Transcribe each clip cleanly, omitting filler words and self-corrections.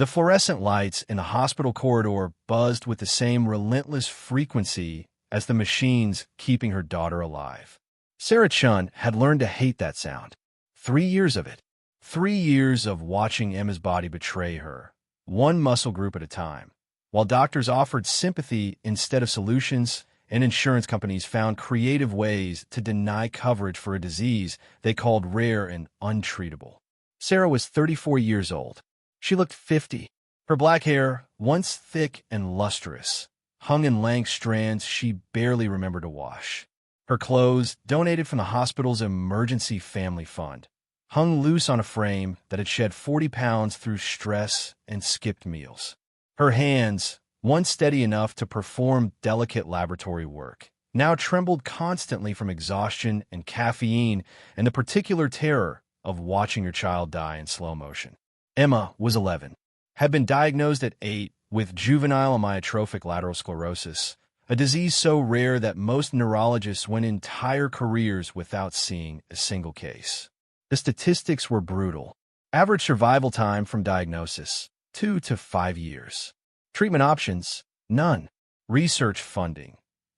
The fluorescent lights in the hospital corridor buzzed with the same relentless frequency as the machines keeping her daughter alive. Sarah Chen had learned to hate that sound. 3 years of it. 3 years of watching Emma's body betray her, one muscle group at a time. While doctors offered sympathy instead of solutions, and insurance companies found creative ways to deny coverage for a disease they called rare and untreatable. Sarah was 34 years old. She looked 50. Her black hair, once thick and lustrous, hung in lank strands she barely remembered to wash. Her clothes, donated from the hospital's emergency family fund, hung loose on a frame that had shed 40 pounds through stress and skipped meals. Her hands, once steady enough to perform delicate laboratory work, now trembled constantly from exhaustion and caffeine and the particular terror of watching her child die in slow motion. Emma was 11, had been diagnosed at 8 with juvenile amyotrophic lateral sclerosis, a disease so rare that most neurologists went entire careers without seeing a single case. The statistics were brutal. Average survival time from diagnosis, 2 to 5 years. Treatment options, none. Research funding,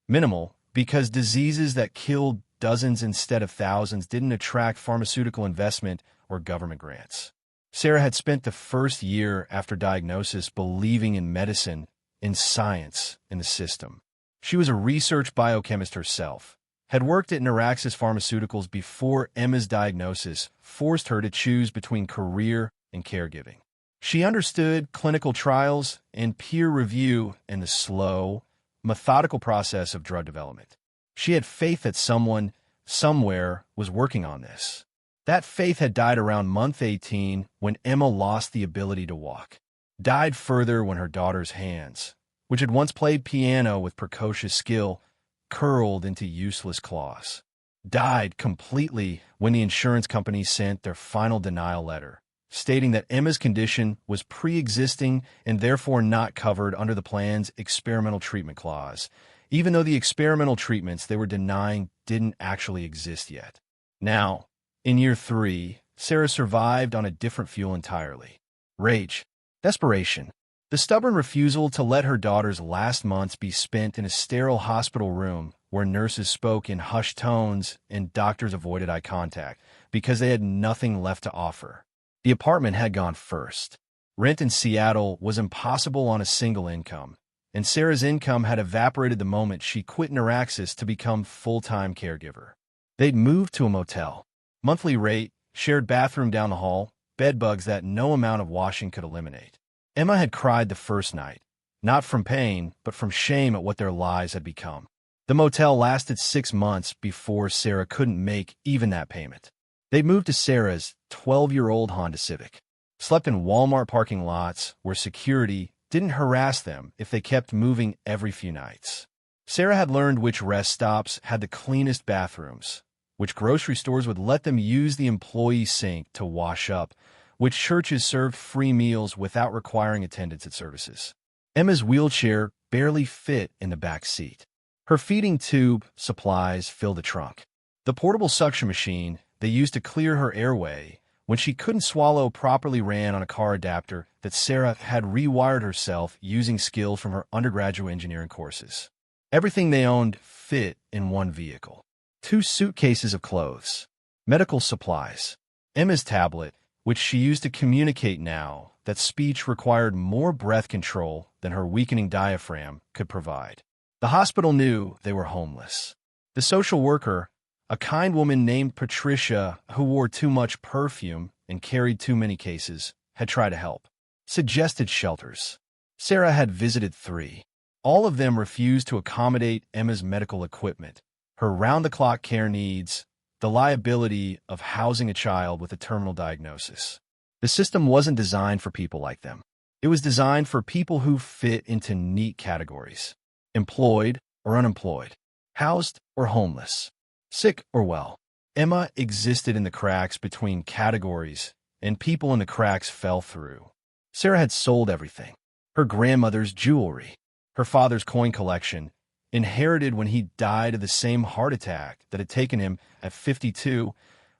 minimal, because diseases that killed dozens instead of thousands didn't attract pharmaceutical investment or government grants. Sarah had spent the first year after diagnosis believing in medicine, in science, in the system. She was a research biochemist herself, had worked at Neuraxis Pharmaceuticals before Emma's diagnosis forced her to choose between career and caregiving. She understood clinical trials and peer review and the slow, methodical process of drug development. She had faith that someone, somewhere, was working on this. That faith had died around month 18 when Emma lost the ability to walk. Died further when her daughter's hands, which had once played piano with precocious skill, curled into useless claws. Died completely when the insurance company sent their final denial letter, stating that Emma's condition was pre-existing and therefore not covered under the plan's experimental treatment clause, even though the experimental treatments they were denying didn't actually exist yet. Now, in year 3, Sarah survived on a different fuel entirely. Rage. Desperation. The stubborn refusal to let her daughter's last months be spent in a sterile hospital room where nurses spoke in hushed tones and doctors avoided eye contact because they had nothing left to offer. The apartment had gone first. Rent in Seattle was impossible on a single income, and Sarah's income had evaporated the moment she quit Neuraxis to become full-time caregiver. They'd moved to a motel. Monthly rate, shared bathroom down the hall, bedbugs that no amount of washing could eliminate. Emma had cried the first night, not from pain, but from shame at what their lives had become. The motel lasted 6 months before Sarah couldn't make even that payment. They moved to Sarah's 12-year-old Honda Civic, slept in Walmart parking lots where security didn't harass them if they kept moving every few nights. Sarah had learned which rest stops had the cleanest bathrooms, which grocery stores would let them use the employee sink to wash up, which churches served free meals without requiring attendance at services. Emma's wheelchair barely fit in the back seat. Her feeding tube supplies filled the trunk. The portable suction machine they used to clear her airway when she couldn't swallow properly ran on a car adapter that Sarah had rewired herself using skills from her undergraduate engineering courses. Everything they owned fit in one vehicle. 2 suitcases of clothes, medical supplies, Emma's tablet, which she used to communicate now that speech required more breath control than her weakening diaphragm could provide. The hospital knew they were homeless. The social worker, a kind woman named Patricia who wore too much perfume and carried too many cases, had tried to help. Suggested shelters. Sarah had visited 3. All of them refused to accommodate Emma's medical equipment, her round-the-clock care needs, the liability of housing a child with a terminal diagnosis. The system wasn't designed for people like them. It was designed for people who fit into neat categories: employed or unemployed, housed or homeless, sick or well. Emma existed in the cracks between categories, and people in the cracks fell through. Sarah had sold everything: her grandmother's jewelry, her father's coin collection, inherited when he died of the same heart attack that had taken him at 52,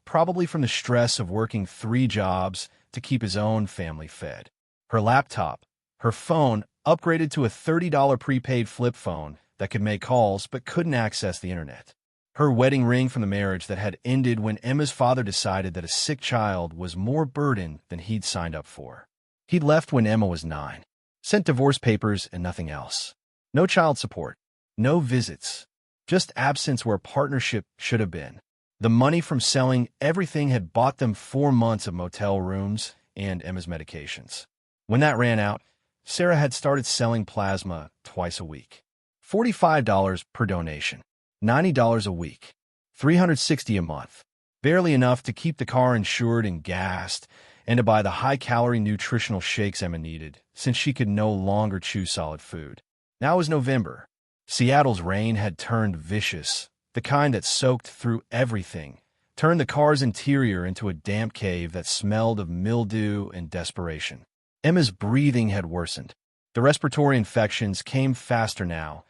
probably from the stress of working 3 jobs to keep his own family fed. her laptop, her phone upgraded to a $30 prepaid flip phone that could make calls but couldn't access the internet. Her wedding ring from the marriage that had ended when Emma's father decided that a sick child was more burden than he'd signed up for. He'd left when Emma was 9, sent divorce papers and nothing else. No child support, no visits, just absence where partnership should have been. The money from selling everything had bought them 4 months of motel rooms and Emma's medications. When that ran out, Sarah had started selling plasma twice a week. $45 per donation, $90 a week, $360 a month. Barely enough to keep the car insured and gassed, and to buy the high-calorie nutritional shakes Emma needed, since she could no longer chew solid food. Now it was November. Seattle's rain had turned vicious, the kind that soaked through everything, turned the car's interior into a damp cave that smelled of mildew and desperation. Emma's breathing had worsened. The respiratory infections came faster now,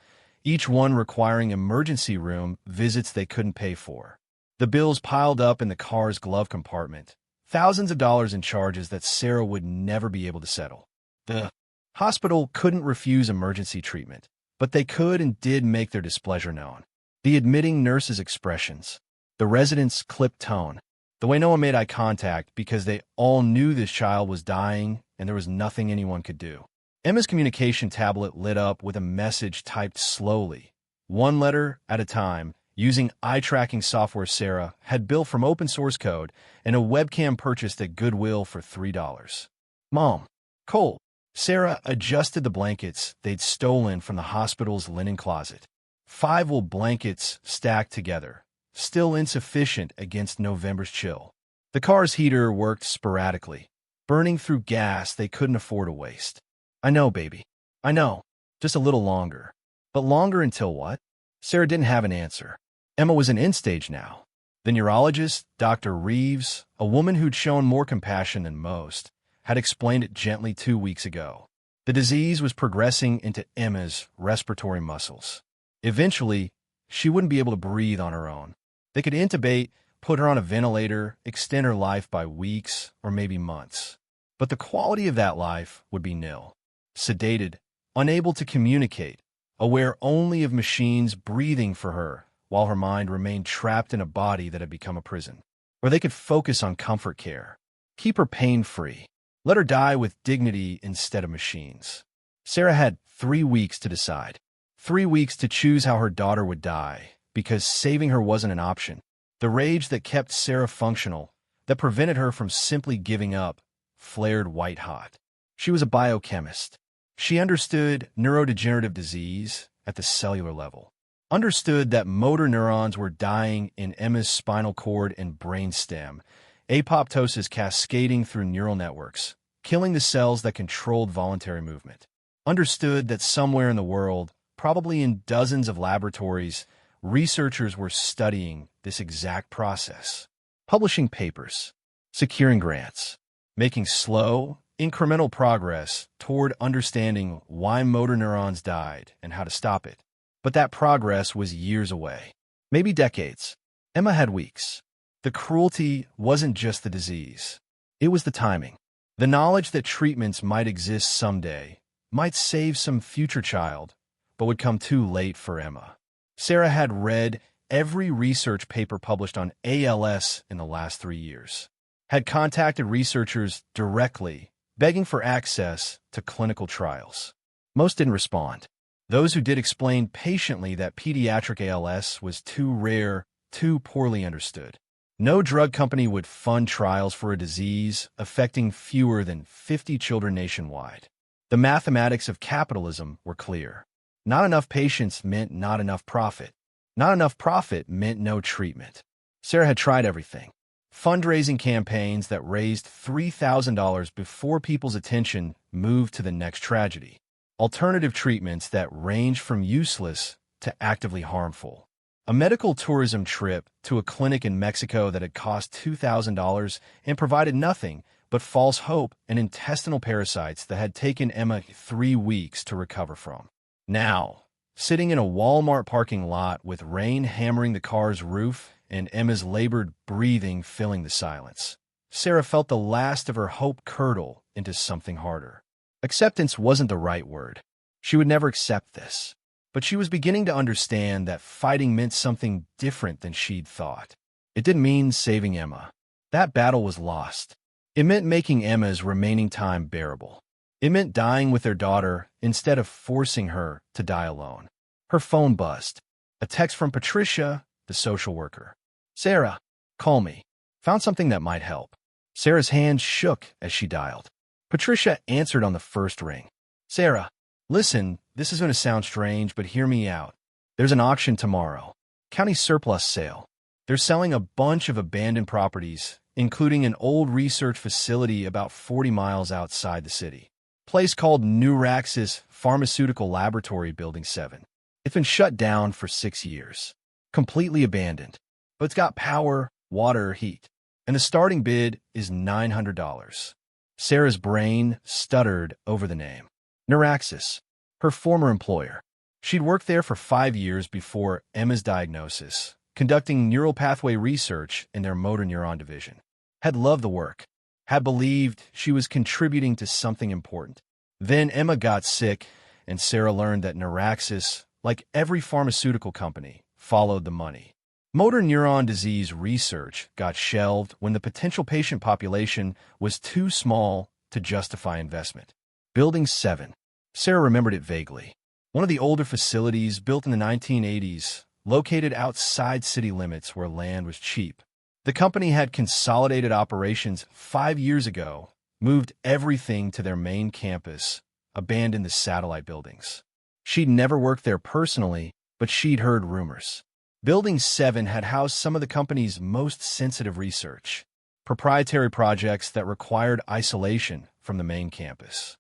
each one requiring emergency room visits they couldn't pay for. The bills piled up in the car's glove compartment, thousands of dollars in charges that Sarah would never be able to settle. The hospital couldn't refuse emergency treatment, but they could and did make their displeasure known. The admitting nurse's expressions, the residents' clipped tone, the way no one made eye contact because they all knew this child was dying and there was nothing anyone could do. Emma's communication tablet lit up with a message typed slowly, one letter at a time, using eye-tracking software Sarah had built from open source code and a webcam purchased at Goodwill for $3. Mom, cold. Sarah adjusted the blankets they'd stolen from the hospital's linen closet. 5 wool blankets stacked together, still insufficient against November's chill. The car's heater worked sporadically, burning through gas they couldn't afford to waste. I know, baby. I know. Just a little longer. But longer until what? Sarah didn't have an answer. Emma was in end stage now. The neurologist, Dr. Reeves, a woman who'd shown more compassion than most, had explained it gently 2 weeks ago. The disease was progressing into Emma's respiratory muscles. Eventually, she wouldn't be able to breathe on her own. They could intubate, put her on a ventilator, extend her life by weeks or maybe months. But the quality of that life would be nil. Sedated, unable to communicate, aware only of machines breathing for her, while her mind remained trapped in a body that had become a prison. Or they could focus on comfort care, keep her pain-free, let her die with dignity instead of machines. Sarah had 3 weeks to decide. 3 weeks to choose how her daughter would die, because saving her wasn't an option. The rage that kept Sarah functional, that prevented her from simply giving up, flared white-hot. She was a biochemist. She understood neurodegenerative disease at the cellular level, understood that motor neurons were dying in Emma's spinal cord and brainstem, apoptosis cascading through neural networks, killing the cells that controlled voluntary movement. Understood that somewhere in the world, probably in dozens of laboratories, researchers were studying this exact process, publishing papers, securing grants, making slow, incremental progress toward understanding why motor neurons died and how to stop it. But that progress was years away, maybe decades. Emma had weeks. The cruelty wasn't just the disease. It was the timing. The knowledge that treatments might exist someday, might save some future child, but would come too late for Emma. Sarah had read every research paper published on ALS in the last 3 years, had contacted researchers directly, begging for access to clinical trials. Most didn't respond. Those who did explained patiently that pediatric ALS was too rare, too poorly understood. No drug company would fund trials for a disease affecting fewer than 50 children nationwide. The mathematics of capitalism were clear. Not enough patients meant not enough profit. Not enough profit meant no treatment. Sarah had tried everything. Fundraising campaigns that raised $3,000 before people's attention moved to the next tragedy. Alternative treatments that ranged from useless to actively harmful. A medical tourism trip to a clinic in Mexico that had cost $2,000 and provided nothing but false hope and intestinal parasites that had taken Emma 3 weeks to recover from. Now, sitting in a Walmart parking lot with rain hammering the car's roof and Emma's labored breathing filling the silence, Sarah felt the last of her hope curdle into something harder. Acceptance wasn't the right word. She would never accept this. But she was beginning to understand that fighting meant something different than she'd thought. It didn't mean saving Emma. That battle was lost. It meant making Emma's remaining time bearable. It meant dying with their daughter instead of forcing her to die alone. Her phone buzzed. A text from Patricia, the social worker. "Sarah, call me. Found something that might help." Sarah's hand shook as she dialed. Patricia answered on the first ring. "Sarah, listen, this is going to sound strange, but hear me out. There's an auction tomorrow. County surplus sale. They're selling a bunch of abandoned properties, including an old research facility about 40 miles outside the city. Place called Neuron Pharmaceutical Laboratory Building 7. It's been shut down for 6 years. Completely abandoned. But it's got power, water, heat. And the starting bid is $900. Sarah's brain stuttered over the name. Neuron, her former employer. She'd worked there for 5 years before Emma's diagnosis, conducting neural pathway research in their motor neuron division. Had loved the work. Had believed she was contributing to something important. Then Emma got sick, and Sarah learned that Neuron, like every pharmaceutical company, followed the money. Motor neuron disease research got shelved when the potential patient population was too small to justify investment. Building 7. Sarah remembered it vaguely. One of the older facilities built in the 1980s, located outside city limits where land was cheap. The company had consolidated operations 5 years ago, moved everything to their main campus, abandoned the satellite buildings. She'd never worked there personally, but she'd heard rumors. Building 7 had housed some of the company's most sensitive research, proprietary projects that required isolation from the main campus.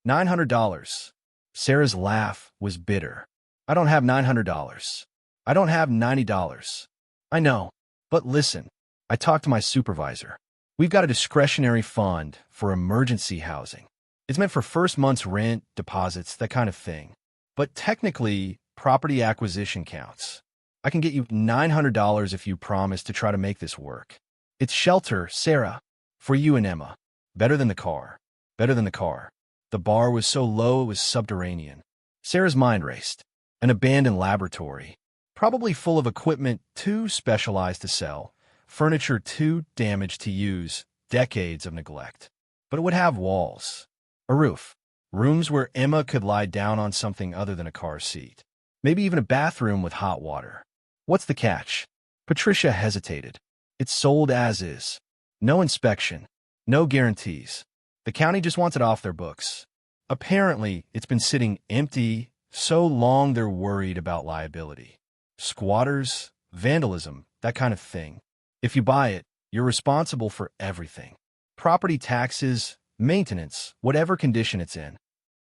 $900. Sarah's laugh was bitter. "I don't have $900. I don't have $90. I know, but listen, I talked to my supervisor. We've got a discretionary fund for emergency housing. It's meant for first month's rent, deposits, that kind of thing. But technically, property acquisition counts. I can get you $900 if you promise to try to make this work. It's shelter, Sarah, for you and Emma. Better than the car. Better than the car." The bar was so low it was subterranean. Sarah's mind raced. An abandoned laboratory, probably full of equipment too specialized to sell, furniture too damaged to use, decades of neglect. But it would have walls, a roof, rooms where Emma could lie down on something other than a car seat. Maybe even a bathroom with hot water. What's the catch? Patricia hesitated. It's sold as is. No inspection. No guarantees. The county just wants it off their books. Apparently, it's been sitting empty so long they're worried about liability. Squatters, vandalism, that kind of thing. If you buy it, you're responsible for everything. Property taxes, maintenance, whatever condition it's in.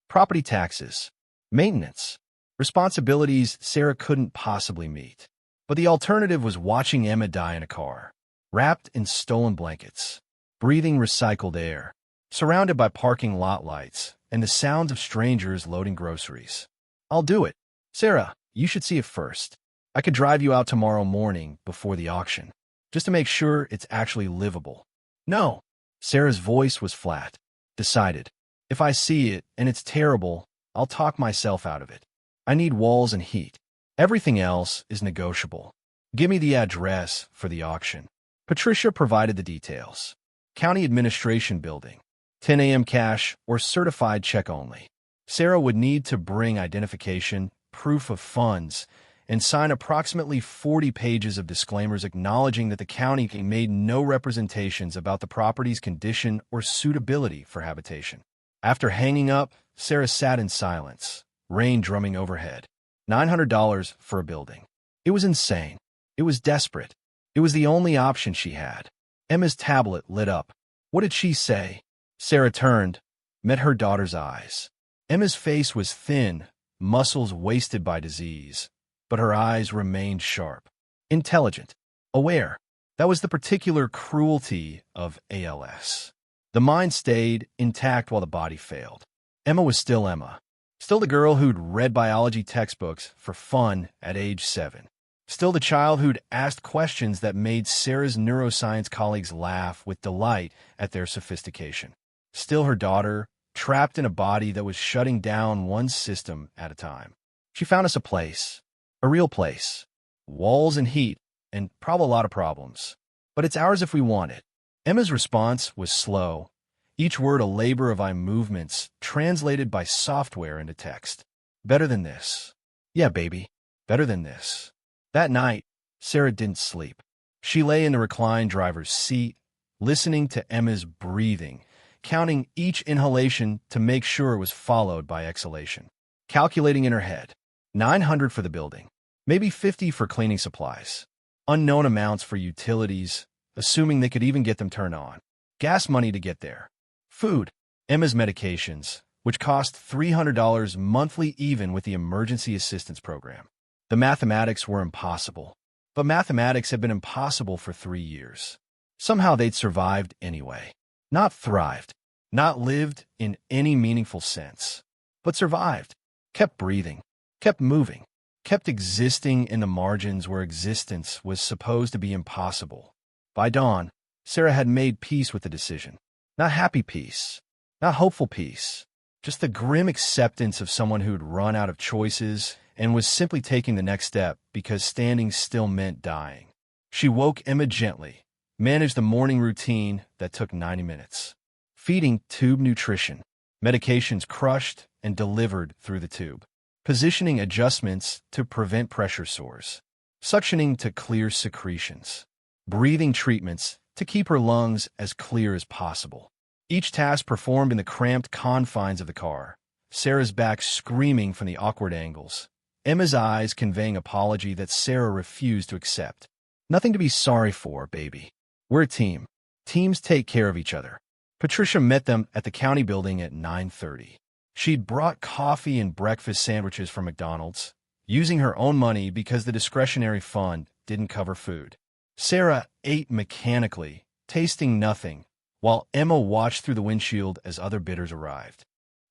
Property taxes, maintenance, responsibilities Sarah couldn't possibly meet. But the alternative was watching Emma die in a car, wrapped in stolen blankets, breathing recycled air, surrounded by parking lot lights and the sounds of strangers loading groceries. "I'll do it. Sarah, you should see it first. I could drive you out tomorrow morning before the auction, just to make sure it's actually livable." "No." Sarah's voice was flat, decided. "If I see it and it's terrible, I'll talk myself out of it. I need walls and heat. Everything else is negotiable. Give me the address for the auction." Patricia provided the details. County Administration Building. 10 a.m. cash or certified check only. Sarah would need to bring identification, proof of funds, and sign approximately 40 pages of disclaimers acknowledging that the county made no representations about the property's condition or suitability for habitation. After hanging up, Sarah sat in silence, rain drumming overhead. $900 for a building. It was insane. It was desperate. It was the only option she had. Emma's tablet lit up. What did she say? Sarah turned, met her daughter's eyes. Emma's face was thin, muscles wasted by disease, but her eyes remained sharp, intelligent, aware. That was the particular cruelty of ALS. The mind stayed intact while the body failed. Emma was still Emma, still the girl who'd read biology textbooks for fun at age 7. Still the child who'd asked questions that made Sarah's neuroscience colleagues laugh with delight at their sophistication. Still her daughter, trapped in a body that was shutting down one system at a time. She found us a place, a real place, walls and heat, and probably a lot of problems. But it's ours if we want it. Emma's response was slow, each word a labor of eye movements translated by software into text. Better than this. Yeah, baby, better than this. That night, Sarah didn't sleep. She lay in the reclined driver's seat, listening to Emma's breathing, counting each inhalation to make sure it was followed by exhalation. Calculating in her head, 900 for the building, maybe 50 for cleaning supplies, unknown amounts for utilities, assuming they could even get them turned on, gas money to get there, food, Emma's medications, which cost $300 monthly even with the emergency assistance program. The mathematics were impossible, but mathematics had been impossible for 3 years. Somehow they'd survived anyway. Not thrived, not lived in any meaningful sense, but survived, kept breathing, kept moving, kept existing in the margins where existence was supposed to be impossible. By dawn, Sarah had made peace with the decision. Not happy peace, not hopeful peace, just the grim acceptance of someone who'd run out of choices and was simply taking the next step because standing still meant dying. She woke Emma gently, managed the morning routine that took 90 minutes. Feeding tube nutrition, medications crushed and delivered through the tube. Positioning adjustments to prevent pressure sores. Suctioning to clear secretions. Breathing treatments to keep her lungs as clear as possible. Each task performed in the cramped confines of the car. Sarah's back screaming from the awkward angles. Emma's eyes conveying apology that Sarah refused to accept. Nothing to be sorry for, baby. We're a team. Teams take care of each other. Patricia met them at the county building at 9:30. She'd brought coffee and breakfast sandwiches from McDonald's, using her own money because the discretionary fund didn't cover food. Sarah ate mechanically, tasting nothing, while Emma watched through the windshield as other bidders arrived.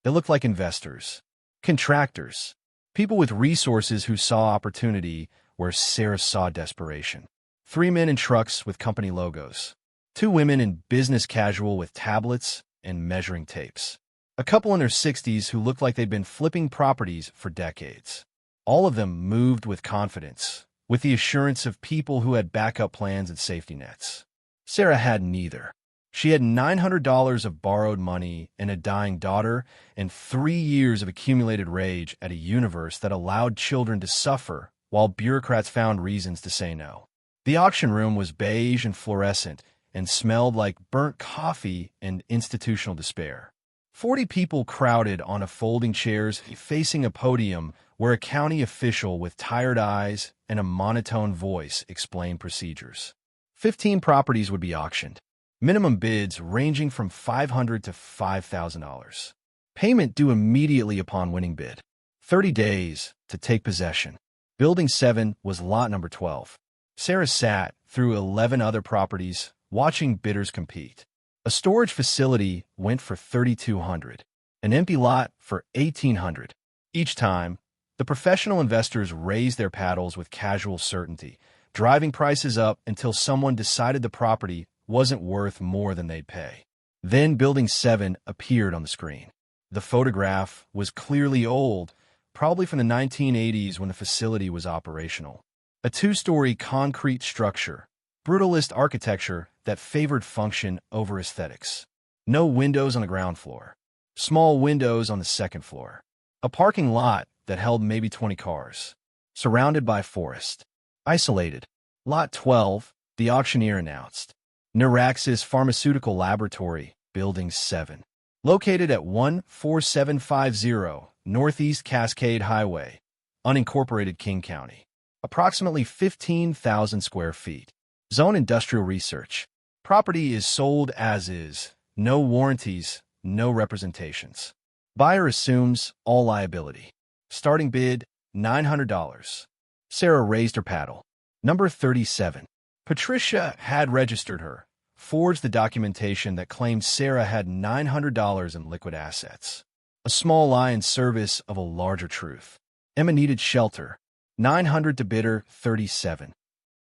They looked like investors, contractors, people with resources who saw opportunity where Sarah saw desperation. 3 men in trucks with company logos. 2 women in business casual with tablets and measuring tapes. A couple in their 60s who looked like they'd been flipping properties for decades. All of them moved with confidence, with the assurance of people who had backup plans and safety nets. Sarah had neither. She had $900 of borrowed money and a dying daughter and 3 years of accumulated rage at a universe that allowed children to suffer while bureaucrats found reasons to say no. The auction room was beige and fluorescent and smelled like burnt coffee and institutional despair. 40 people crowded on a folding chairs facing a podium where a county official with tired eyes and a monotone voice explained procedures. 15 properties would be auctioned. Minimum bids ranging from $500 to $5,000. Payment due immediately upon winning bid. 30 days to take possession. Building 7 was lot number 12. Sarah sat through 11 other properties, watching bidders compete. A storage facility went for $3,200. An empty lot for $1,800. Each time, the professional investors raised their paddles with casual certainty, driving prices up until someone decided the property wasn't worth more than they'd pay. Then Building 7 appeared on the screen. The photograph was clearly old, probably from the 1980s when the facility was operational. A 2-story concrete structure, brutalist architecture that favored function over aesthetics. No windows on the ground floor. Small windows on the second floor. A parking lot that held maybe 20 cars. Surrounded by forest. Isolated. Lot 12, the auctioneer announced. Neuraxis Pharmaceutical Laboratory, Building 7. Located at 14750 Northeast Cascade Highway, unincorporated King County. Approximately 15,000 square feet. Zone Industrial Research. Property is sold as is. No warranties, no representations. Buyer assumes all liability. Starting bid, $900. Sarah raised her paddle. Number 37. Patricia had registered her, forged the documentation that claimed Sarah had $900 in liquid assets. A small lie in service of a larger truth. Emma needed shelter. $900 to bidder 37.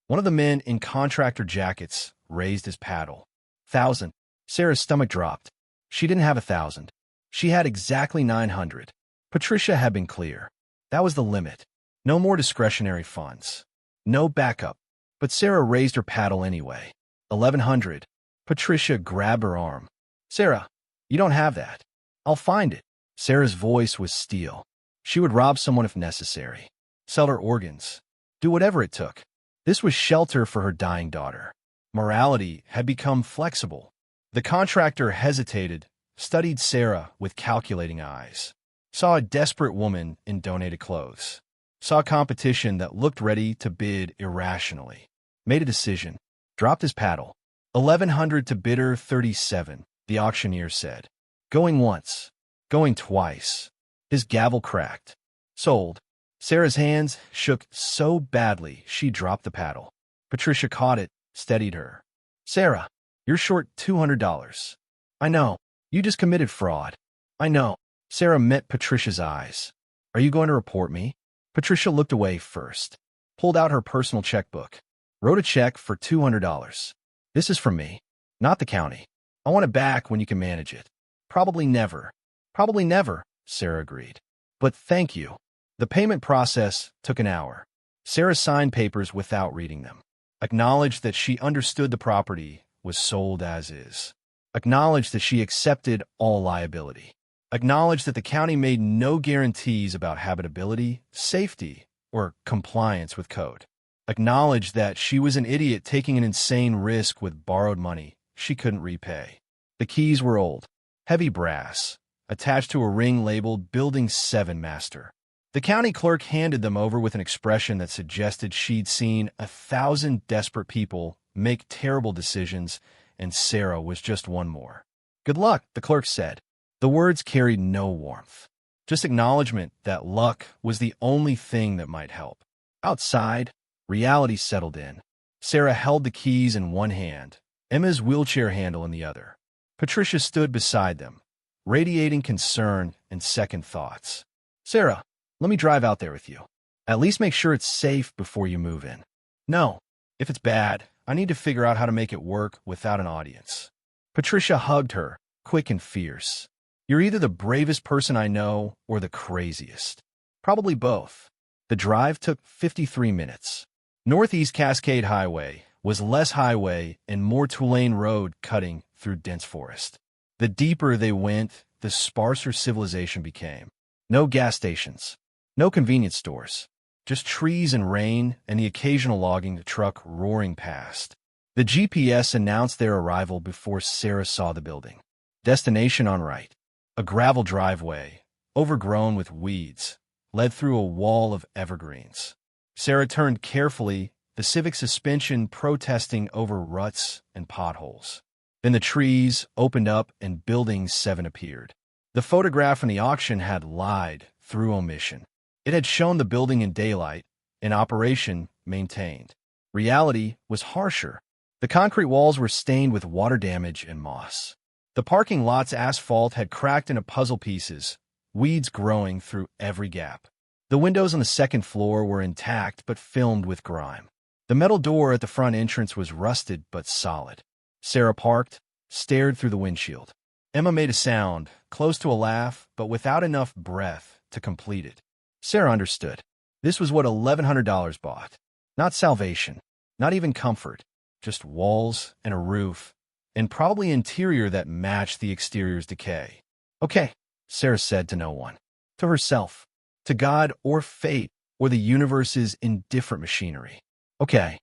One of the men in contractor jackets raised his paddle. 1,000. Sarah's stomach dropped. She didn't have 1,000. She had exactly 900. Patricia had been clear. That was the limit. No more discretionary funds. No backup. But Sarah raised her paddle anyway. 1100. Patricia grabbed her arm. Sarah, you don't have that. I'll find it. Sarah's voice was steel. She would rob someone if necessary. Sell her organs. Do whatever it took. This was shelter for her dying daughter. Morality had become flexible. The contractor hesitated, studied Sarah with calculating eyes. Saw a desperate woman in donated clothes. Saw competition that looked ready to bid irrationally. Made a decision. Dropped his paddle. 1100 to bidder 37, the auctioneer said. Going once. Going twice. His gavel cracked. Sold. Sarah's hands shook so badly she dropped the paddle. Patricia caught it, steadied her. Sarah, you're short $200. I know. You just committed fraud. I know. Sarah met Patricia's eyes. Are you going to report me? Patricia looked away first. Pulled out her personal checkbook. Wrote a check for $200. This is from me, not the county. I want it back when you can manage it. Probably never. Probably never, Sarah agreed. But thank you. The payment process took an hour. Sarah signed papers without reading them. Acknowledged that she understood the property was sold as is. Acknowledged that she accepted all liability. Acknowledged that the county made no guarantees about habitability, safety, or compliance with code. Acknowledged that she was an idiot taking an insane risk with borrowed money she couldn't repay. The keys were old, heavy brass, attached to a ring labeled Building 7 Master. The county clerk handed them over with an expression that suggested she'd seen 1,000 desperate people make terrible decisions, and Sarah was just one more. Good luck, the clerk said. The words carried no warmth, just acknowledgement that luck was the only thing that might help. Outside, reality settled in. Sarah held the keys in one hand, Emma's wheelchair handle in the other. Patricia stood beside them, radiating concern and second thoughts. Sarah, let me drive out there with you. At least make sure it's safe before you move in. No, if it's bad, I need to figure out how to make it work without an audience. Patricia hugged her, quick and fierce. You're either the bravest person I know or the craziest. Probably both. The drive took 53 minutes. Northeast Cascade Highway was less highway and more two-lane road cutting through dense forest. The deeper they went, the sparser civilization became. No gas stations, no convenience stores, just trees and rain and the occasional logging truck roaring past. The GPS announced their arrival before Sarah saw the building. Destination on right. A gravel driveway, overgrown with weeds, led through a wall of evergreens. Sarah turned carefully, the Civic suspension protesting over ruts and potholes. Then the trees opened up and Building 7 appeared. The photograph in the auction had lied through omission. It had shown the building in daylight, in operation, maintained. Reality was harsher. The concrete walls were stained with water damage and moss. The parking lot's asphalt had cracked into puzzle pieces, weeds growing through every gap. The windows on the second floor were intact but filmed with grime. The metal door at the front entrance was rusted but solid. Sarah parked, stared through the windshield. Emma made a sound, close to a laugh, but without enough breath to complete it. Sarah understood. This was what $1,100 bought. Not salvation, not even comfort, just walls and a roof, and probably interior that matched the exterior's decay. Okay, Sarah said to no one. To herself. To God or fate or the universe's indifferent machinery. Okay.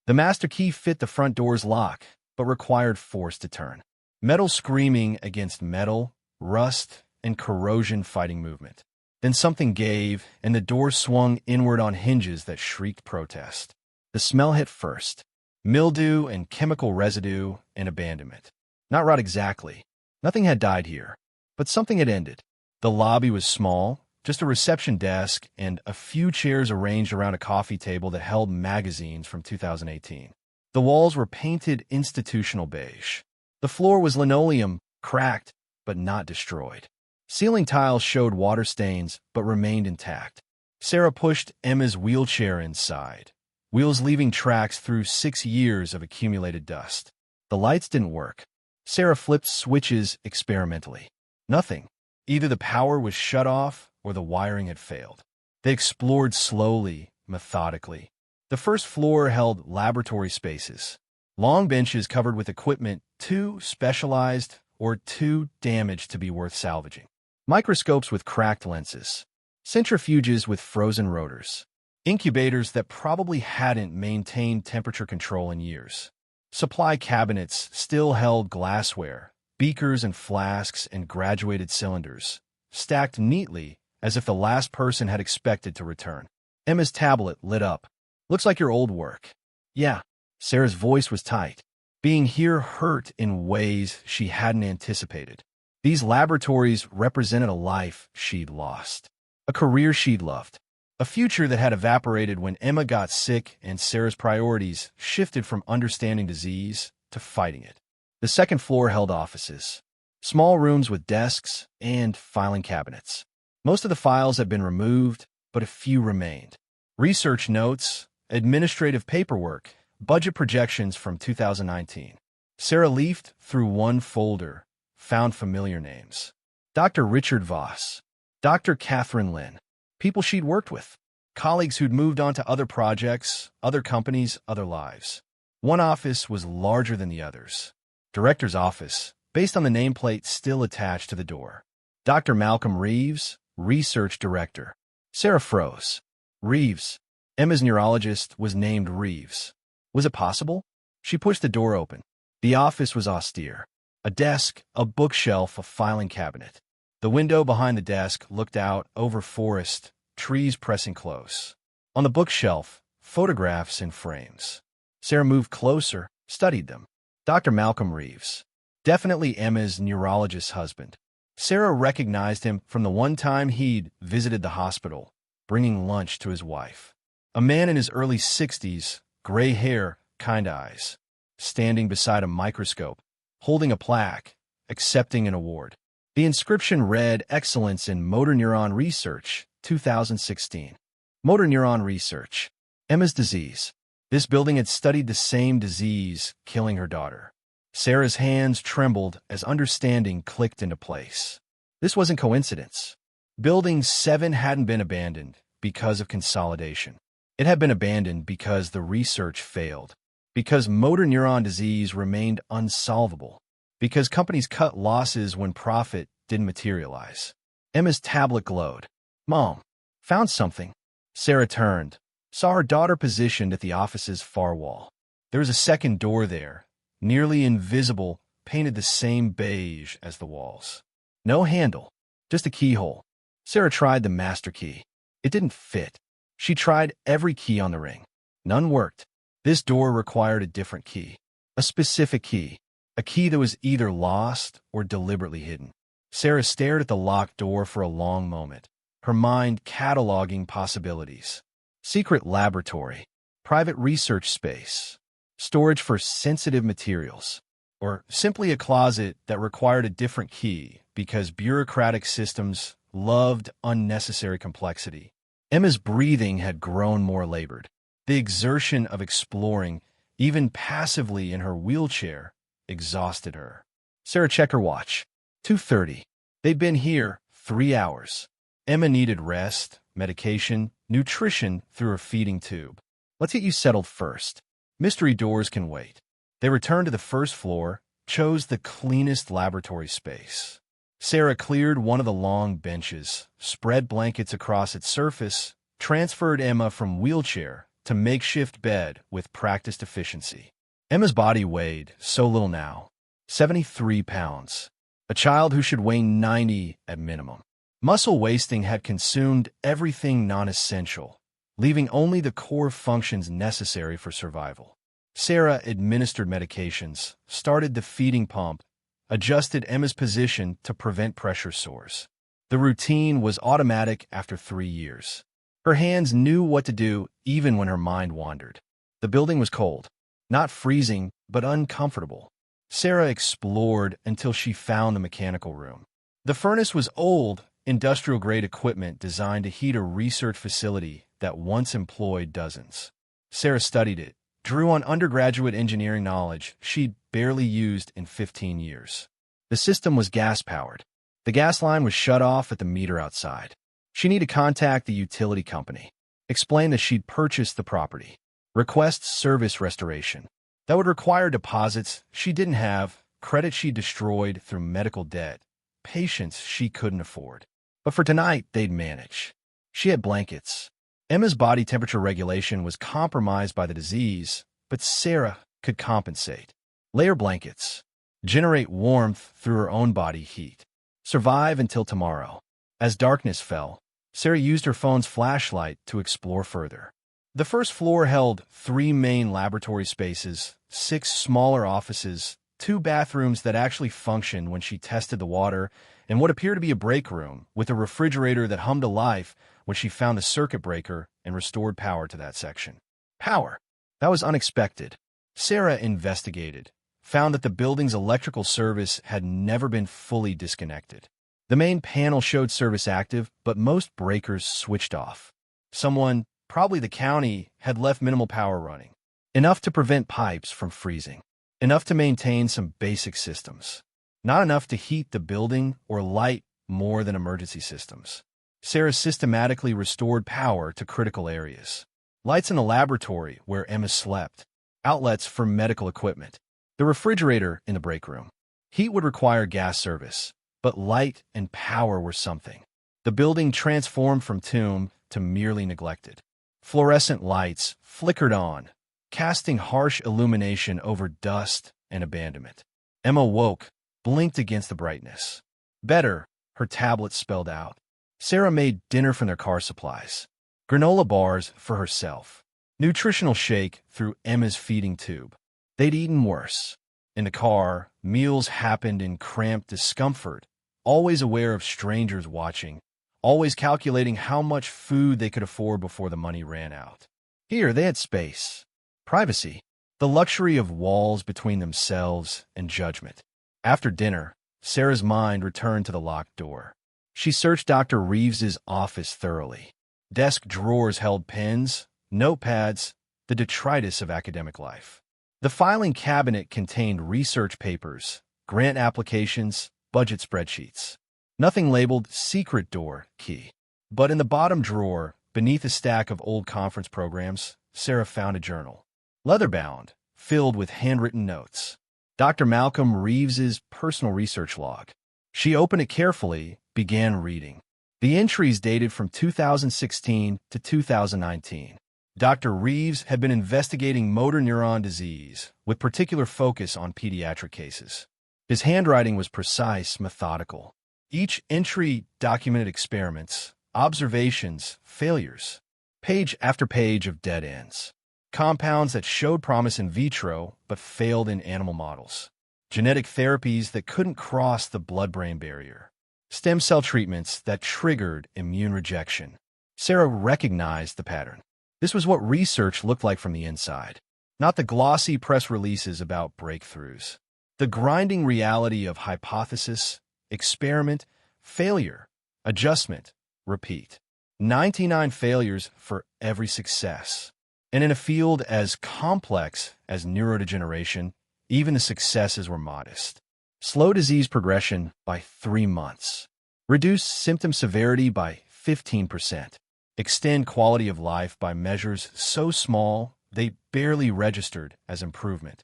The master key fit the front door's lock, but required force to turn. Metal screaming against metal, rust, and corrosion fighting movement. Then something gave, and the door swung inward on hinges that shrieked protest. The smell hit first. Mildew and chemical residue and abandonment. Not rot exactly. Nothing had died here, but something had ended. The lobby was small, just a reception desk and a few chairs arranged around a coffee table that held magazines from 2018. The walls were painted institutional beige. The floor was linoleum, cracked, but not destroyed. Ceiling tiles showed water stains, but remained intact. Sarah pushed Emma's wheelchair inside, wheels leaving tracks through 6 years of accumulated dust. The lights didn't work. Sarah flipped switches experimentally. Nothing. Either the power was shut off or the wiring had failed. They explored slowly, methodically. The first floor held laboratory spaces. Long benches covered with equipment too specialized or too damaged to be worth salvaging. Microscopes with cracked lenses. Centrifuges with frozen rotors. Incubators that probably hadn't maintained temperature control in years. Supply cabinets still held glassware, beakers and flasks and graduated cylinders, stacked neatly as if the last person had expected to return. Emma's tablet lit up. "Looks like your old work." "Yeah." Sarah's voice was tight. Being here hurt in ways she hadn't anticipated. These laboratories represented a life she'd lost, a career she'd loved, a future that had evaporated when Emma got sick and Sarah's priorities shifted from understanding disease to fighting it. The second floor held offices, small rooms with desks and filing cabinets. Most of the files had been removed, but a few remained. Research notes, administrative paperwork, budget projections from 2019. Sarah leafed through one folder, found familiar names. Dr. Richard Voss, Dr. Catherine Lynn, people she'd worked with, colleagues who'd moved on to other projects, other companies, other lives. One office was larger than the others. Director's office, based on the nameplate still attached to the door. Dr. Malcolm Reeves, Research Director. Sarah froze. Reeves. Emma's neurologist was named Reeves. Was it possible? She pushed the door open. The office was austere. A desk, a bookshelf, a filing cabinet. The window behind the desk looked out over forest, trees pressing close. On the bookshelf, photographs in frames. Sarah moved closer, studied them. Dr. Malcolm Reeves. Definitely Emma's neurologist's husband. Sarah recognized him from the one time he'd visited the hospital, bringing lunch to his wife. A man in his early 60s, gray hair, kind eyes, standing beside a microscope, holding a plaque, accepting an award. The inscription read Excellence in Motor Neuron Research, 2016. Motor neuron research. Emma's disease. This building had studied the same disease killing her daughter. Sarah's hands trembled as understanding clicked into place. This wasn't coincidence. Building 7 hadn't been abandoned because of consolidation. It had been abandoned because the research failed, because motor neuron disease remained unsolvable, because companies cut losses when profit didn't materialize. Emma's tablet glowed. "Mom, found something." Sarah turned, saw her daughter positioned at the office's far wall. There was a second door there, nearly invisible, painted the same beige as the walls. No handle, just a keyhole. Sarah tried the master key. It didn't fit. She tried every key on the ring. None worked. This door required a different key, a specific key, a key that was either lost or deliberately hidden. Sarah stared at the locked door for a long moment, her mind cataloging possibilities. Secret laboratory, private research space, storage for sensitive materials, or simply a closet that required a different key because bureaucratic systems loved unnecessary complexity. Emma's breathing had grown more labored. The exertion of exploring, even passively in her wheelchair, exhausted her. Sarah checked her watch. 2:30. They'd been here 3 hours. Emma needed rest, medication, nutrition through her feeding tube. "Let's get you settled first. Mystery doors can wait." They returned to the first floor, chose the cleanest laboratory space. Sarah cleared one of the long benches, spread blankets across its surface, transferred Emma from wheelchair to makeshift bed with practiced efficiency. Emma's body weighed so little now, 73 pounds. A child who should weigh 90 at minimum. Muscle wasting had consumed everything non-essential, leaving only the core functions necessary for survival. Sarah administered medications, started the feeding pump, adjusted Emma's position to prevent pressure sores. The routine was automatic after 3 years. Her hands knew what to do even when her mind wandered. The building was cold, not freezing, but uncomfortable. Sarah explored until she found the mechanical room. The furnace was old, industrial-grade equipment designed to heat a research facility that once employed dozens. Sarah studied it, drew on undergraduate engineering knowledge she'd barely used in 15 years. The system was gas-powered. The gas line was shut off at the meter outside. She needed to contact the utility company, explain that she'd purchased the property, request service restoration. That would require deposits she didn't have, credit she destroyed through medical debt, patients she couldn't afford. But for tonight, they'd manage. She had blankets. Emma's body temperature regulation was compromised by the disease, but Sarah could compensate. Layer blankets. Generate warmth through her own body heat. Survive until tomorrow. As darkness fell, Sarah used her phone's flashlight to explore further. The first floor held 3 main laboratory spaces, 6 smaller offices, 2 bathrooms that actually functioned when she tested the water, and what appeared to be a break room with a refrigerator that hummed to life when she found the circuit breaker and restored power to that section. Power. That was unexpected. Sarah investigated, found that the building's electrical service had never been fully disconnected. The main panel showed service active, but most breakers switched off. Someone, probably the county, had left minimal power running. Enough to prevent pipes from freezing. Enough to maintain some basic systems. Not enough to heat the building or light more than emergency systems. Sarah systematically restored power to critical areas. Lights in the laboratory where Emma slept. Outlets for medical equipment. The refrigerator in the break room. Heat would require gas service, but light and power were something. The building transformed from tomb to merely neglected. Fluorescent lights flickered on, casting harsh illumination over dust and abandonment. Emma woke, blinked against the brightness. Better, her tablet spelled out. Sarah made dinner from their car supplies. Granola bars for herself. Nutritional shake through Emma's feeding tube. They'd eaten worse. In the car, meals happened in cramped discomfort, always aware of strangers watching, always calculating how much food they could afford before the money ran out. Here, they had space. Privacy. The luxury of walls between themselves and judgment. After dinner, Sarah's mind returned to the locked door. She searched Dr. Reeves's office thoroughly. Desk drawers held pens, notepads, the detritus of academic life. The filing cabinet contained research papers, grant applications, budget spreadsheets. Nothing labeled secret door key. But in the bottom drawer, beneath a stack of old conference programs, Sarah found a journal. Leather-bound, filled with handwritten notes. Dr. Malcolm Reeves's personal research log. She opened it carefully, began reading. The entries dated from 2016 to 2019. Dr. Reeves had been investigating motor neuron disease, with particular focus on pediatric cases. His handwriting was precise, methodical. Each entry documented experiments, observations, failures. Page after page of dead ends. Compounds that showed promise in vitro but failed in animal models. Genetic therapies that couldn't cross the blood-brain barrier. Stem cell treatments that triggered immune rejection. Sarah recognized the pattern. This was what research looked like from the inside. Not the glossy press releases about breakthroughs. The grinding reality of hypothesis, experiment, failure, adjustment, repeat. 99 failures for every success. And in a field as complex as neurodegeneration, even the successes were modest. Slow disease progression by 3 months. Reduce symptom severity by 15%. Extend quality of life by measures so small they barely registered as improvement.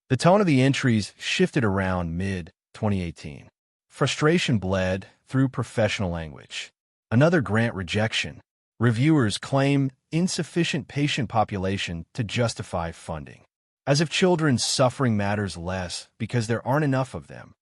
The tone of the entries shifted around mid-2018. Frustration bled through professional language. Another grant rejection. Reviewers claim insufficient patient population to justify funding. As if children's suffering matters less because there aren't enough of them.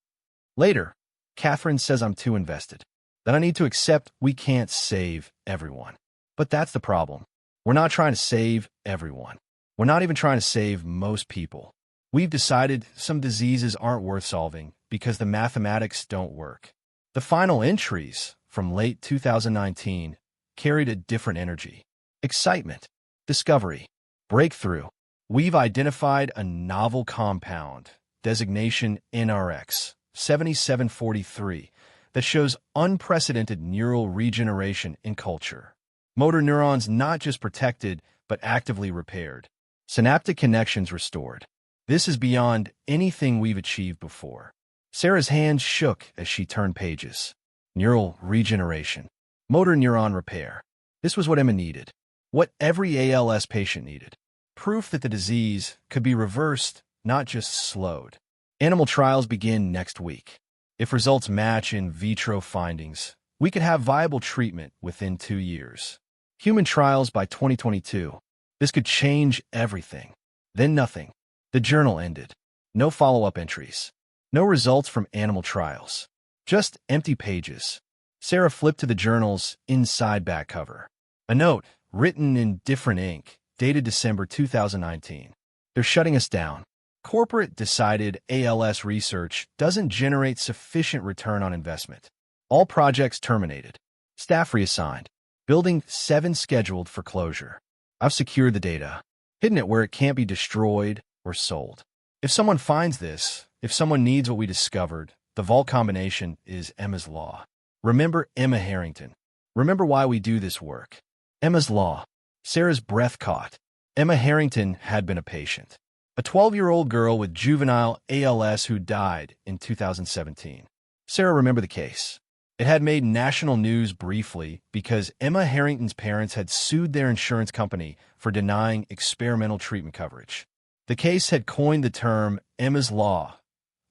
Later, Catherine says I'm too invested. That I need to accept we can't save everyone. But that's the problem. We're not trying to save everyone. We're not even trying to save most people. We've decided some diseases aren't worth solving because the mathematics don't work. The final entries from late 2019 carried a different energy. Excitement, discovery, breakthrough. We've identified a novel compound, designation NRX 7743, that shows unprecedented neural regeneration in culture. Motor neurons not just protected, but actively repaired. Synaptic connections restored. This is beyond anything we've achieved before. Sarah's hands shook as she turned pages. neural regeneration, motor neuron repair. This was what Emma needed. What every ALS patient needed. Proof that the disease could be reversed, not just slowed. Animal trials begin next week. If results match in vitro findings, we could have viable treatment within 2 years. Human trials by 2022. This could change everything. Then nothing. The journal ended. No follow-up entries. No results from animal trials. Just empty pages. Sarah flipped to the journal's inside back cover. A note, written in different ink, dated December 2019. They're shutting us down. Corporate decided ALS research doesn't generate sufficient return on investment. All projects terminated. Staff reassigned. Building 7 scheduled for closure. I've secured the data, hidden it where it can't be destroyed or sold. If someone finds this, if someone needs what we discovered, the vault combination is Emma's Law. Remember Emma Harrington. Remember why we do this work. Emma's Law. Sarah's breath caught. Emma Harrington had been a patient. A 12-year-old girl with juvenile ALS who died in 2017. Sarah remembered the case. It had made national news briefly because Emma Harrington's parents had sued their insurance company for denying experimental treatment coverage. The case had coined the term Emma's Law,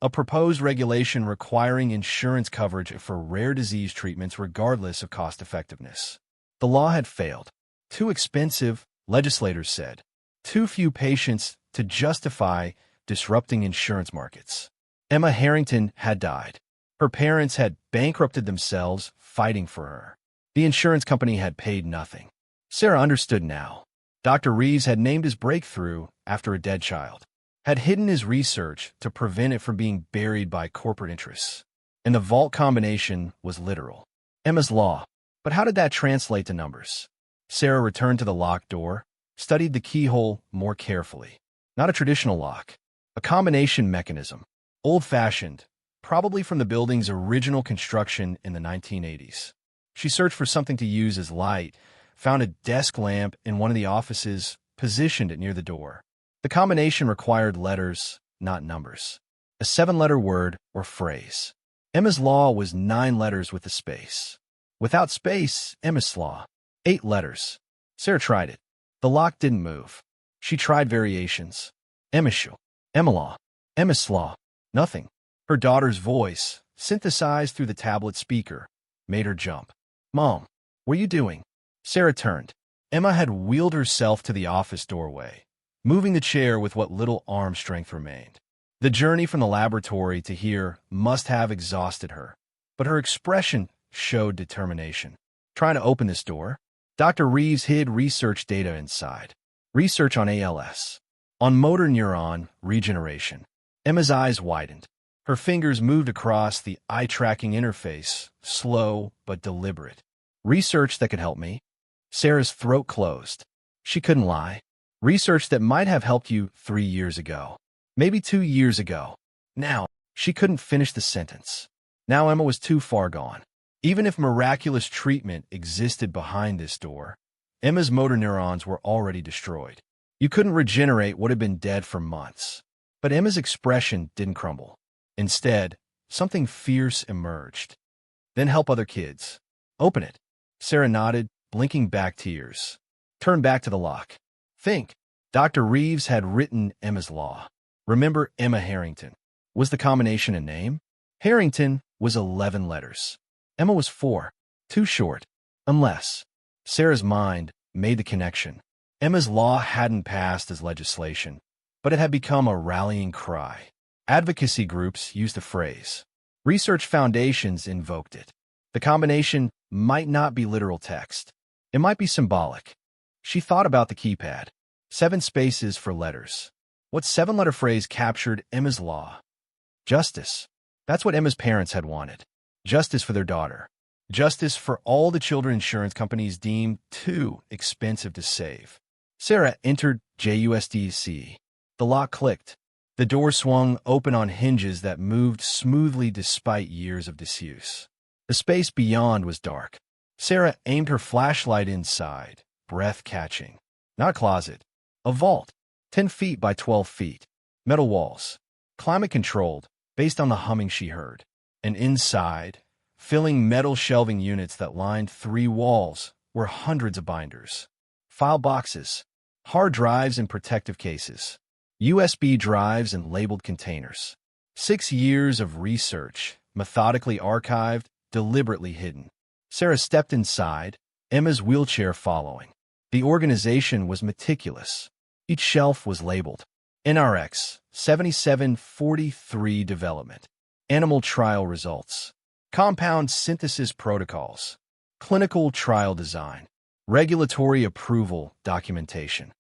a proposed regulation requiring insurance coverage for rare disease treatments regardless of cost-effectiveness. The law had failed. Too expensive, legislators said. Too few patients to justify disrupting insurance markets. Emma Harrington had died. Her parents had bankrupted themselves fighting for her. The insurance company had paid nothing. Sarah understood now. Dr. Reeves had named his breakthrough after a dead child, had hidden his research to prevent it from being buried by corporate interests. And the vault combination was literal. Emma's Law. But how did that translate to numbers? Sarah returned to the locked door, studied the keyhole more carefully. Not a traditional lock. A combination mechanism. Old-fashioned, probably from the building's original construction in the 1980s. She searched for something to use as light, found a desk lamp in one of the offices, positioned it near the door. The combination required letters, not numbers. A 7-letter word or phrase. Emma's Law was 9 letters with a space. Without space, Emma's Law. 8 letters. Sarah tried it. The lock didn't move. She tried variations. Emmishu, Emmalaw, Emislaw. Nothing. Her daughter's voice, synthesized through the tablet speaker, made her jump. Mom, what are you doing? Sarah turned. Emma had wheeled herself to the office doorway, moving the chair with what little arm strength remained. The journey from the laboratory to here must have exhausted her, but her expression showed determination. Trying to open this door? Dr. Reeves hid research data inside. Research on ALS. On motor neuron regeneration. Emma's eyes widened. Her fingers moved across the eye-tracking interface, slow but deliberate. Research that could help me? Sarah's throat closed. She couldn't lie. Research that might have helped you 3 years ago. Maybe 2 years ago. Now, she couldn't finish the sentence. Now Emma was too far gone. Even if miraculous treatment existed behind this door, Emma's motor neurons were already destroyed. You couldn't regenerate what had been dead for months. But Emma's expression didn't crumble. Instead, something fierce emerged. Then help other kids. Open it. Sarah nodded, blinking back tears. Turn back to the lock. Think. Dr. Reeves had written Emma's Law. Remember Emma Harrington. Was the combination a name? Harrington was 11 letters. Emma was 4. Too short. Unless. Sarah's mind made the connection. Emma's Law hadn't passed as legislation, but it had become a rallying cry. Advocacy groups used the phrase. Research foundations invoked it. The combination might not be literal text. It might be symbolic. She thought about the keypad. 7 spaces for letters. What 7-letter phrase captured Emma's Law? Justice. That's what Emma's parents had wanted. Justice for their daughter. Justice for all the children insurance companies deemed too expensive to save. Sarah entered JUSDC. The lock clicked. The door swung open on hinges that moved smoothly despite years of disuse. The space beyond was dark. Sarah aimed her flashlight inside, breath catching. Not a closet. A vault. 10 feet by 12 feet. Metal walls. Climate controlled, based on the humming she heard. And inside, Filling metal shelving units that lined 3 walls were hundreds of binders. File boxes, hard drives in protective cases, USB drives in labeled containers. 6 years of research, methodically archived, deliberately hidden. Sarah stepped inside, Emma's wheelchair following. The organization was meticulous. Each shelf was labeled NRX 7743 development, animal trial results, compound synthesis protocols, clinical trial design, regulatory approval documentation.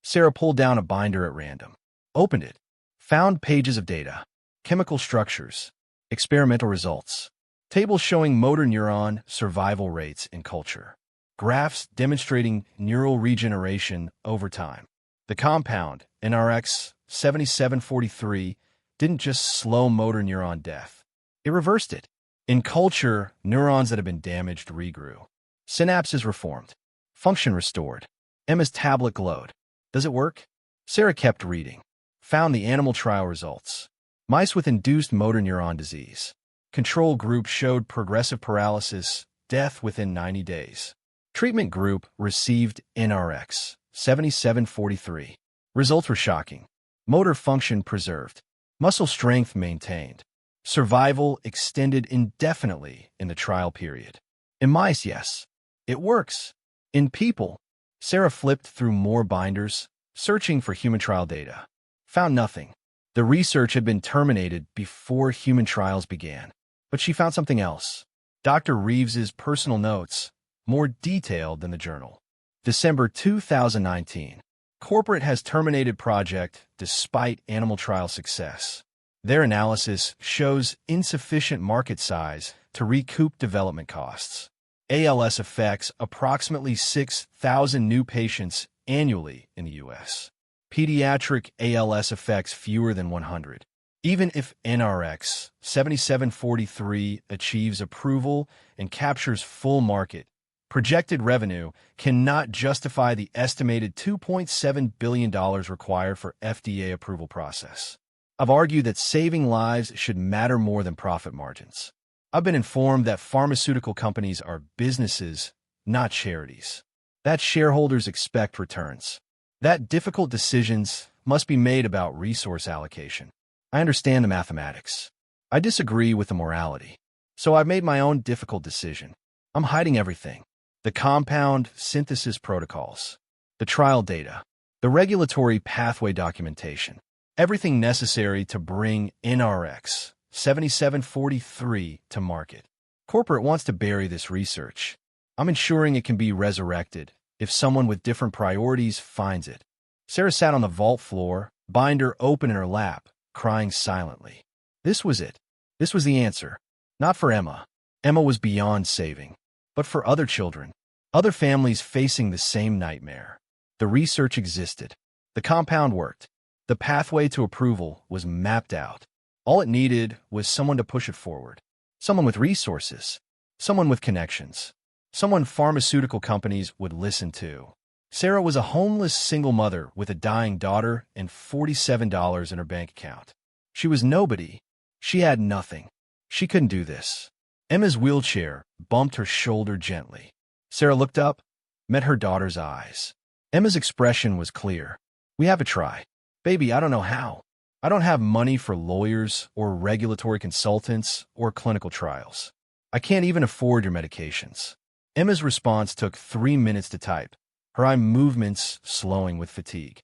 Sarah pulled down a binder at random, opened it, found pages of data, chemical structures, experimental results, tables showing motor neuron survival rates in culture, graphs demonstrating neural regeneration over time. The compound, NRX 7743, didn't just slow motor neuron death. It reversed it. In culture, neurons that had been damaged regrew. Synapses reformed. Function restored. Emma's tablet glowed. Does it work? Sarah kept reading. Found the animal trial results. Mice with induced motor neuron disease. Control group showed progressive paralysis, death within 90 days. Treatment group received NRX 7743. Results were shocking. Motor function preserved. Muscle strength maintained. Survival extended indefinitely in the trial period. In mice, yes, it works. In people, Sarah flipped through more binders, searching for human trial data. Found nothing. The research had been terminated before human trials began. But she found something else. Dr. Reeves's personal notes, more detailed than the journal. December 2019. Corporate has terminated project despite animal trial success. Their analysis shows insufficient market size to recoup development costs. ALS affects approximately 6,000 new patients annually in the U.S. Pediatric ALS affects fewer than 100. Even if NRX 7743 achieves approval and captures full market, projected revenue cannot justify the estimated $2.7 billion required for FDA approval process. I've argued that saving lives should matter more than profit margins. I've been informed that pharmaceutical companies are businesses, not charities. That shareholders expect returns. That difficult decisions must be made about resource allocation. I understand the mathematics. I disagree with the morality. So I've made my own difficult decision. I'm hiding everything. The compound synthesis protocols, the trial data, the regulatory pathway documentation, everything necessary to bring NRX 7743 to market. Corporate wants to bury this research. I'm ensuring it can be resurrected if someone with different priorities finds it. Sarah sat on the vault floor, binder open in her lap, crying silently. This was it. This was the answer. Not for Emma. Emma was beyond saving. But for other children, other families facing the same nightmare. The research existed. The compound worked. The pathway to approval was mapped out. All it needed was someone to push it forward. Someone with resources. Someone with connections. Someone pharmaceutical companies would listen to. Sarah was a homeless single mother with a dying daughter and $47 in her bank account. She was nobody. She had nothing. She couldn't do this. Emma's wheelchair bumped her shoulder gently. Sarah looked up, met her daughter's eyes. Emma's expression was clear. We have to try. Baby, I don't know how. I don't have money for lawyers or regulatory consultants or clinical trials. I can't even afford your medications. Emma's response took 3 minutes to type, her eye movements slowing with fatigue.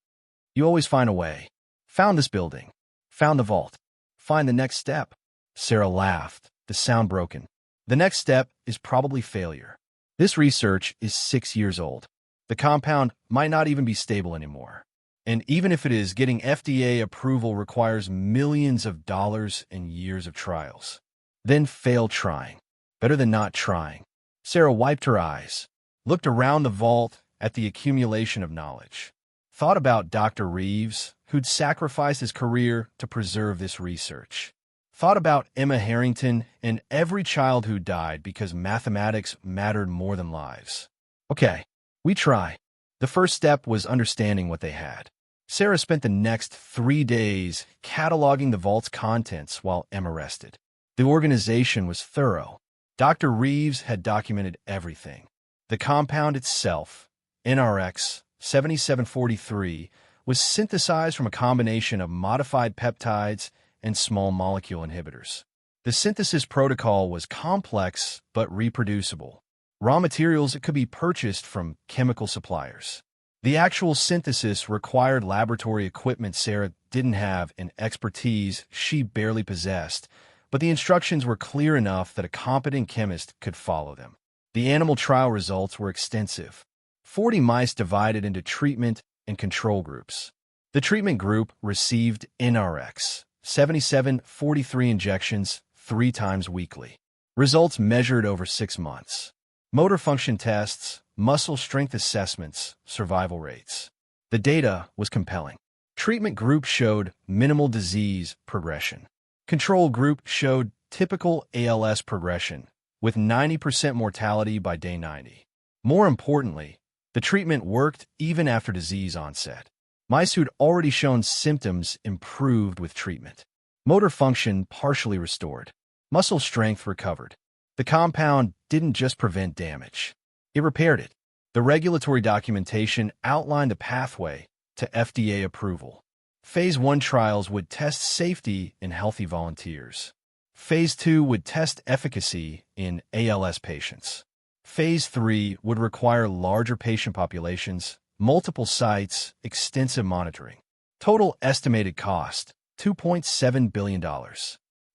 You always find a way. Found this building. Found the vault. Find the next step. Sarah laughed, the sound broken. The next step is probably failure. This research is 6 years old. The compound might not even be stable anymore. And even if it is, getting FDA approval requires millions of dollars and years of trials. Then fail trying. Better than not trying. Sarah wiped her eyes, looked around the vault at the accumulation of knowledge, thought about Dr. Reeves, who'd sacrificed his career to preserve this research. Thought about Emma Harrington and every child who died because mathematics mattered more than lives. Okay, we try. The first step was understanding what they had. Sarah spent the next 3 days cataloging the vault's contents while Emma rested. The organization was thorough. Dr. Reeves had documented everything. The compound itself, NRX 7743, was synthesized from a combination of modified peptides and small molecule inhibitors. The synthesis protocol was complex but reproducible. Raw materials could be purchased from chemical suppliers. The actual synthesis required laboratory equipment Sarah didn't have and expertise she barely possessed, but the instructions were clear enough that a competent chemist could follow them. The animal trial results were extensive. 40 mice divided into treatment and control groups. The treatment group received NRX 7743 injections 3 times weekly. Results measured over 6 months. Motor function tests, muscle strength assessments, survival rates. The data was compelling. Treatment group showed minimal disease progression. Control group showed typical ALS progression, with 90% mortality by day 90. More importantly, the treatment worked even after disease onset. Mice who'd already shown symptoms improved with treatment. Motor function partially restored. Muscle strength recovered. The compound didn't just prevent damage. It repaired it. The regulatory documentation outlined a pathway to FDA approval. Phase 1 trials would test safety in healthy volunteers. Phase 2 would test efficacy in ALS patients. Phase 3 would require larger patient populations, multiple sites, extensive monitoring. Total estimated cost, $2.7 billion.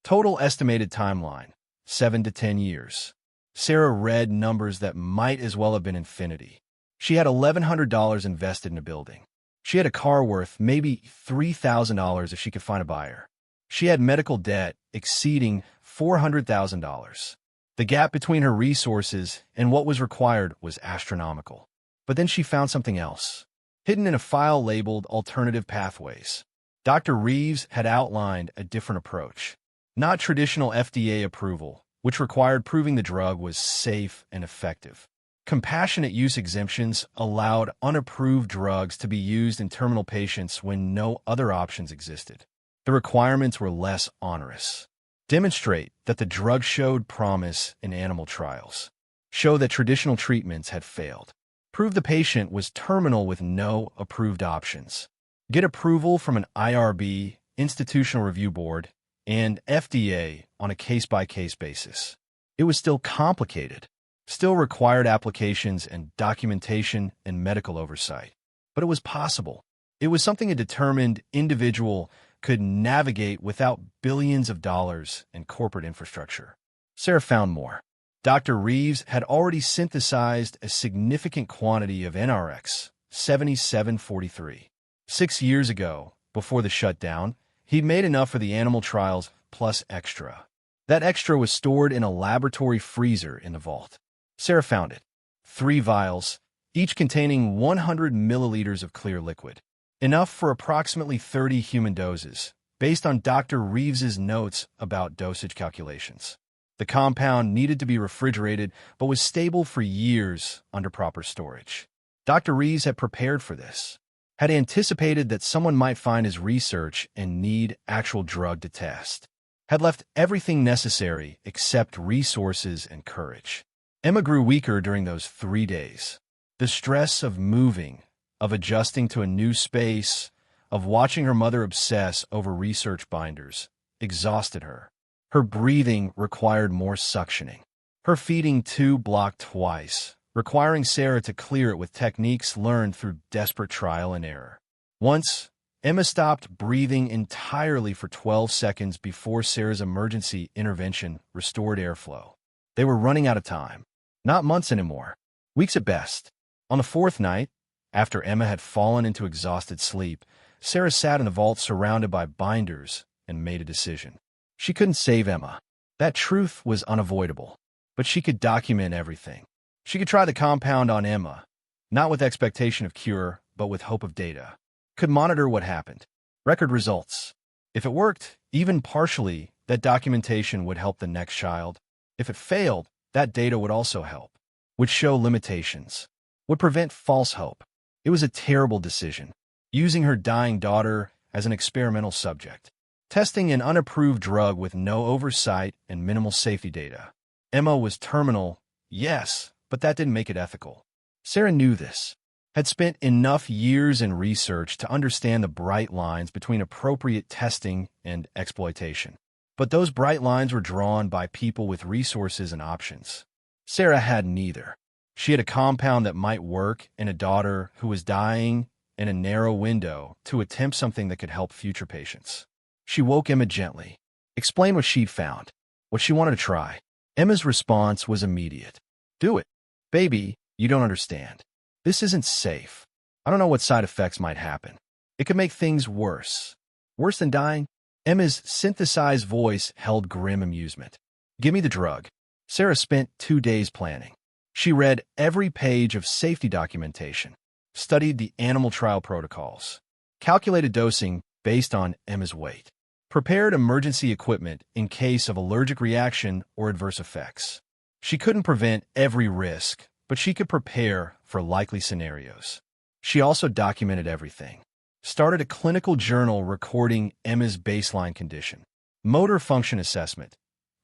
Total estimated timeline, 7 to 10 years. Sarah read numbers that might as well have been infinity. She had $1,100 invested in a building. She had a car worth maybe $3,000 if she could find a buyer. She had medical debt exceeding $400,000. The gap between her resources and what was required was astronomical. But then she found something else, hidden in a file labeled Alternative Pathways. Dr. Reeves had outlined a different approach. Not traditional FDA approval, which required proving the drug was safe and effective. Compassionate use exemptions allowed unapproved drugs to be used in terminal patients when no other options existed. The requirements were less onerous. Demonstrate that the drug showed promise in animal trials. Show that traditional treatments had failed. Prove the patient was terminal with no approved options. Get approval from an IRB, Institutional Review Board, and FDA on a case-by-case basis. It was still complicated, still required applications and documentation and medical oversight. But it was possible. It was something a determined individual could navigate without billions of dollars in corporate infrastructure. Sarah found more. Dr. Reeves had already synthesized a significant quantity of NRX 7743. 6 years ago, before the shutdown, he'd made enough for the animal trials plus extra. That extra was stored in a laboratory freezer in the vault. Sarah found it. 3 vials, each containing 100 milliliters of clear liquid. Enough for approximately 30 human doses, based on Dr. Reeves's notes about dosage calculations. The compound needed to be refrigerated, but was stable for years under proper storage. Dr. Reeves had prepared for this, had anticipated that someone might find his research and need actual drug to test, had left everything necessary except resources and courage. Emma grew weaker during those 3 days. The stress of moving, of adjusting to a new space, of watching her mother obsess over research binders, exhausted her. Her breathing required more suctioning. Her feeding tube blocked twice, requiring Sarah to clear it with techniques learned through desperate trial and error. Once, Emma stopped breathing entirely for 12 seconds before Sarah's emergency intervention restored airflow. They were running out of time. Not months anymore. Weeks at best. On the 4th night, after Emma had fallen into exhausted sleep, Sarah sat in the vault surrounded by binders and made a decision. She couldn't save Emma. That truth was unavoidable. But she could document everything. She could try the compound on Emma, not with expectation of cure, but with hope of data. Could monitor what happened. Record results. If it worked, even partially, that documentation would help the next child. If it failed, that data would also help. Would show limitations. Would prevent false hope. It was a terrible decision. Using her dying daughter as an experimental subject. Testing an unapproved drug with no oversight and minimal safety data. Emma was terminal, yes, but that didn't make it ethical. Sarah knew this, had spent enough years in research to understand the bright lines between appropriate testing and exploitation. But those bright lines were drawn by people with resources and options. Sarah had neither. She had a compound that might work and a daughter who was dying in a narrow window to attempt something that could help future patients. She woke Emma gently, explained what she'd found, what she wanted to try. Emma's response was immediate. Do it. Baby, you don't understand. This isn't safe. I don't know what side effects might happen. It could make things worse. Worse than dying? Emma's synthesized voice held grim amusement. Give me the drug. Sarah spent 2 days planning. She read every page of safety documentation, studied the animal trial protocols, calculated dosing based on Emma's weight, prepared emergency equipment in case of allergic reaction or adverse effects. She couldn't prevent every risk, but she could prepare for likely scenarios. She also documented everything. Started a clinical journal recording Emma's baseline condition. Motor function assessment.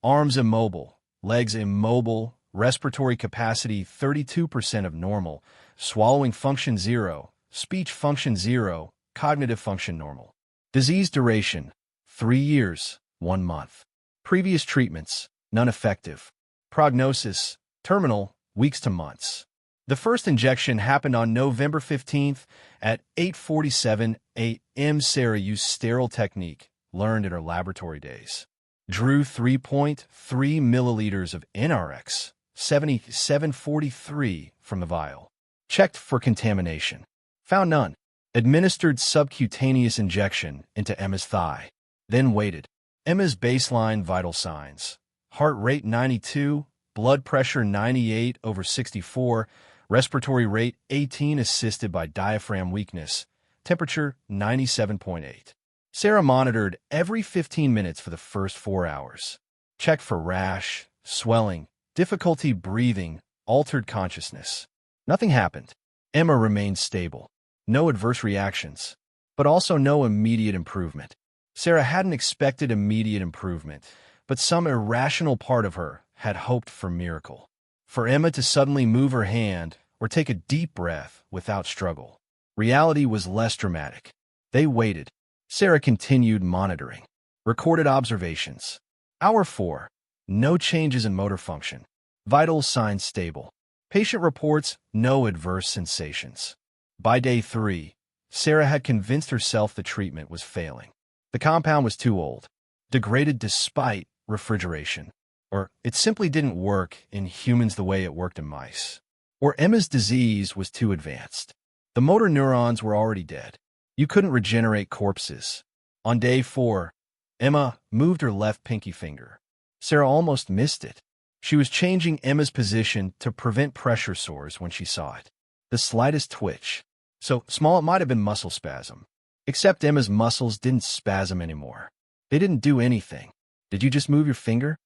Arms immobile, legs immobile, respiratory capacity 32% of normal, swallowing function 0, speech function 0, cognitive function normal. Disease duration, 3 years, 1 month. Previous treatments, none effective. Prognosis, terminal, weeks to months. The first injection happened on November 15th at 8:47 a.m. Sarah used sterile technique learned in her laboratory days. Drew 3.3 milliliters of NRX, 7743 from the vial. Checked for contamination. Found none. Administered subcutaneous injection into Emma's thigh. Then waited. Emma's baseline vital signs. Heart rate 92, blood pressure 98/64, respiratory rate 18 assisted by diaphragm weakness, temperature 97.8. Sarah monitored every 15 minutes for the first 4 hours. Checked for rash, swelling, difficulty breathing, altered consciousness. Nothing happened. Emma remained stable. No adverse reactions, but also no immediate improvement. Sarah hadn't expected immediate improvement, but some irrational part of her had hoped for miracle. For Emma to suddenly move her hand or take a deep breath without struggle. Reality was less dramatic. They waited. Sarah continued monitoring. Recorded observations. Hour 4. No changes in motor function. Vital signs stable. Patient reports no adverse sensations. By day 3, Sarah had convinced herself the treatment was failing. The compound was too old, degraded despite refrigeration, or it simply didn't work in humans the way it worked in mice. Or Emma's disease was too advanced. The motor neurons were already dead. You couldn't regenerate corpses. On day 4, Emma moved her left pinky finger. Sarah almost missed it. She was changing Emma's position to prevent pressure sores when she saw it. The slightest twitch. So small it might have been muscle spasm. Except Emma's muscles didn't spasm anymore. They didn't do anything. Did you just move your finger?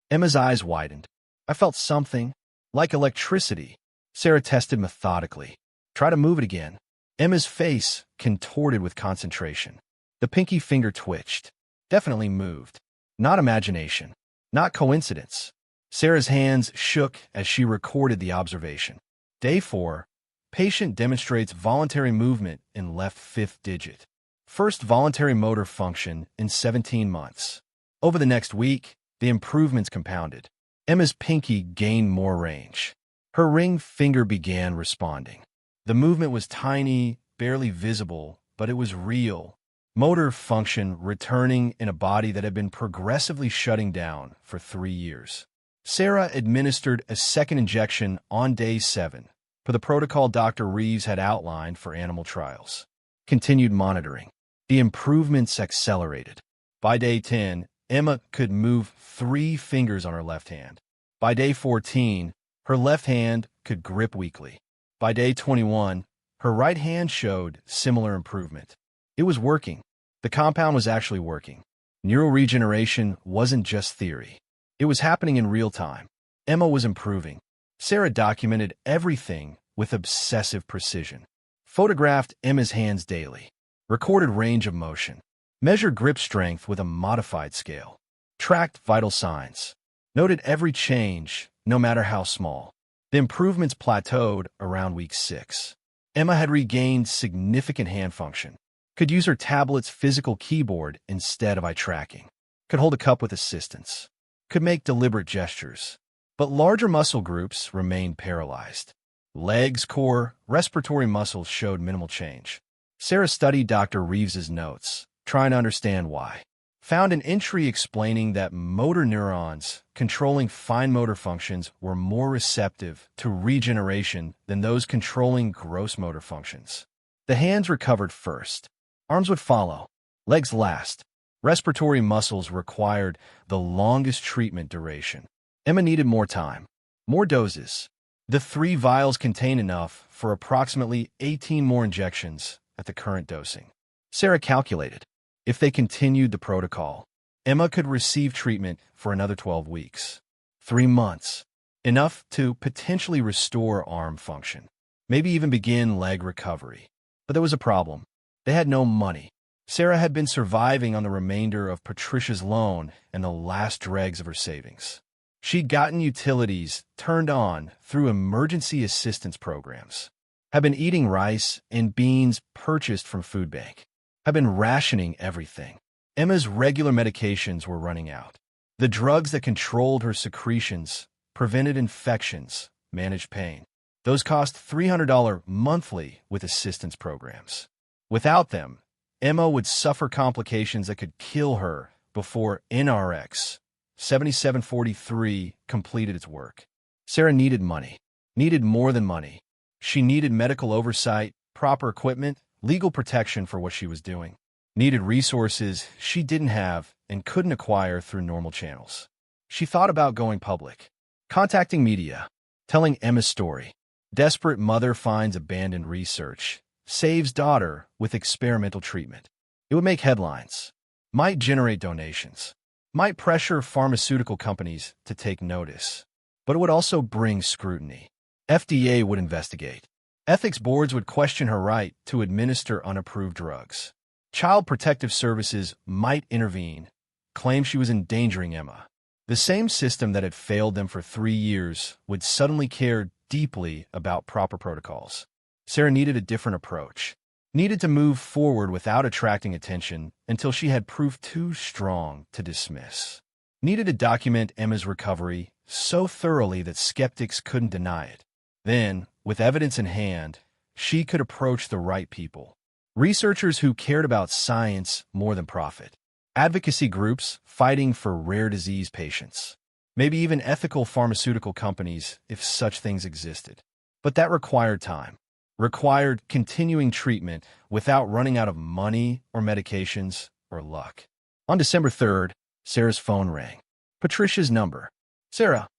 Emma's eyes widened. I felt something, like electricity. Sarah tested methodically. Try to move it again. Emma's face contorted with concentration. The pinky finger twitched. Definitely moved. Not imagination. Not coincidence. Sarah's hands shook as she recorded the observation. Day 4. Patient demonstrates voluntary movement in left fifth digit. First voluntary motor function in 17 months. Over the next week, the improvements compounded. Emma's pinky gained more range. Her ring finger began responding. The movement was tiny, barely visible, but it was real. Motor function returning in a body that had been progressively shutting down for 3 years. Sarah administered a second injection on day 7, per the protocol Dr. Reeves had outlined for animal trials. Continued monitoring. The improvements accelerated. By day 10, Emma could move 3 fingers on her left hand. By day 14, her left hand could grip weakly. By day 21, her right hand showed similar improvement. It was working. The compound was actually working. Neuroregeneration wasn't just theory. It was happening in real time. Emma was improving. Sarah documented everything with obsessive precision. Photographed Emma's hands daily. Recorded range of motion. Measured grip strength with a modified scale. Tracked vital signs. Noted every change, no matter how small. The improvements plateaued around week 6. Emma had regained significant hand function. Could use her tablet's physical keyboard instead of eye tracking. Could hold a cup with assistance. Could make deliberate gestures. But larger muscle groups remained paralyzed. Legs, core, respiratory muscles showed minimal change. Sarah studied Dr. Reeves's notes, trying to understand why. Found an entry explaining that motor neurons controlling fine motor functions were more receptive to regeneration than those controlling gross motor functions. The hands recovered first. Arms would follow. Legs last. Respiratory muscles required the longest treatment duration. Emma needed more time. More doses. The 3 vials contain enough for approximately 18 more injections at the current dosing. Sarah calculated. If they continued the protocol, Emma could receive treatment for another 12 weeks. 3 months. Enough to potentially restore arm function. Maybe even begin leg recovery. But there was a problem. They had no money. Sarah had been surviving on the remainder of Patricia's loan and the last dregs of her savings. She'd gotten utilities turned on through emergency assistance programs. Had been eating rice and beans purchased from food bank. Had been rationing everything. Emma's regular medications were running out. The drugs that controlled her secretions, prevented infections, managed pain. Those cost $300 monthly with assistance programs. Without them, Emma would suffer complications that could kill her before NRX 7743 completed its work. Sarah needed money. Needed more than money. She needed medical oversight, proper equipment, legal protection for what she was doing. Needed resources she didn't have and couldn't acquire through normal channels. She thought about going public. Contacting media. Telling Emma's story. Desperate mother finds abandoned research. Saves daughter with experimental treatment. It would make headlines. Might generate donations. Might pressure pharmaceutical companies to take notice. But it would also bring scrutiny. FDA would investigate. Ethics boards would question her right to administer unapproved drugs. Child Protective Services might intervene, claim she was endangering Emma. The same system that had failed them for 3 years would suddenly care deeply about proper protocols. Sarah needed a different approach. Needed to move forward without attracting attention until she had proof too strong to dismiss. Needed to document Emma's recovery so thoroughly that skeptics couldn't deny it. Then, with evidence in hand, she could approach the right people. Researchers who cared about science more than profit. Advocacy groups fighting for rare disease patients. Maybe even ethical pharmaceutical companies if such things existed. But that required time. Required continuing treatment without running out of money or medications or luck. On December 3rd, Sarah's phone rang. Patricia's number. Sarah,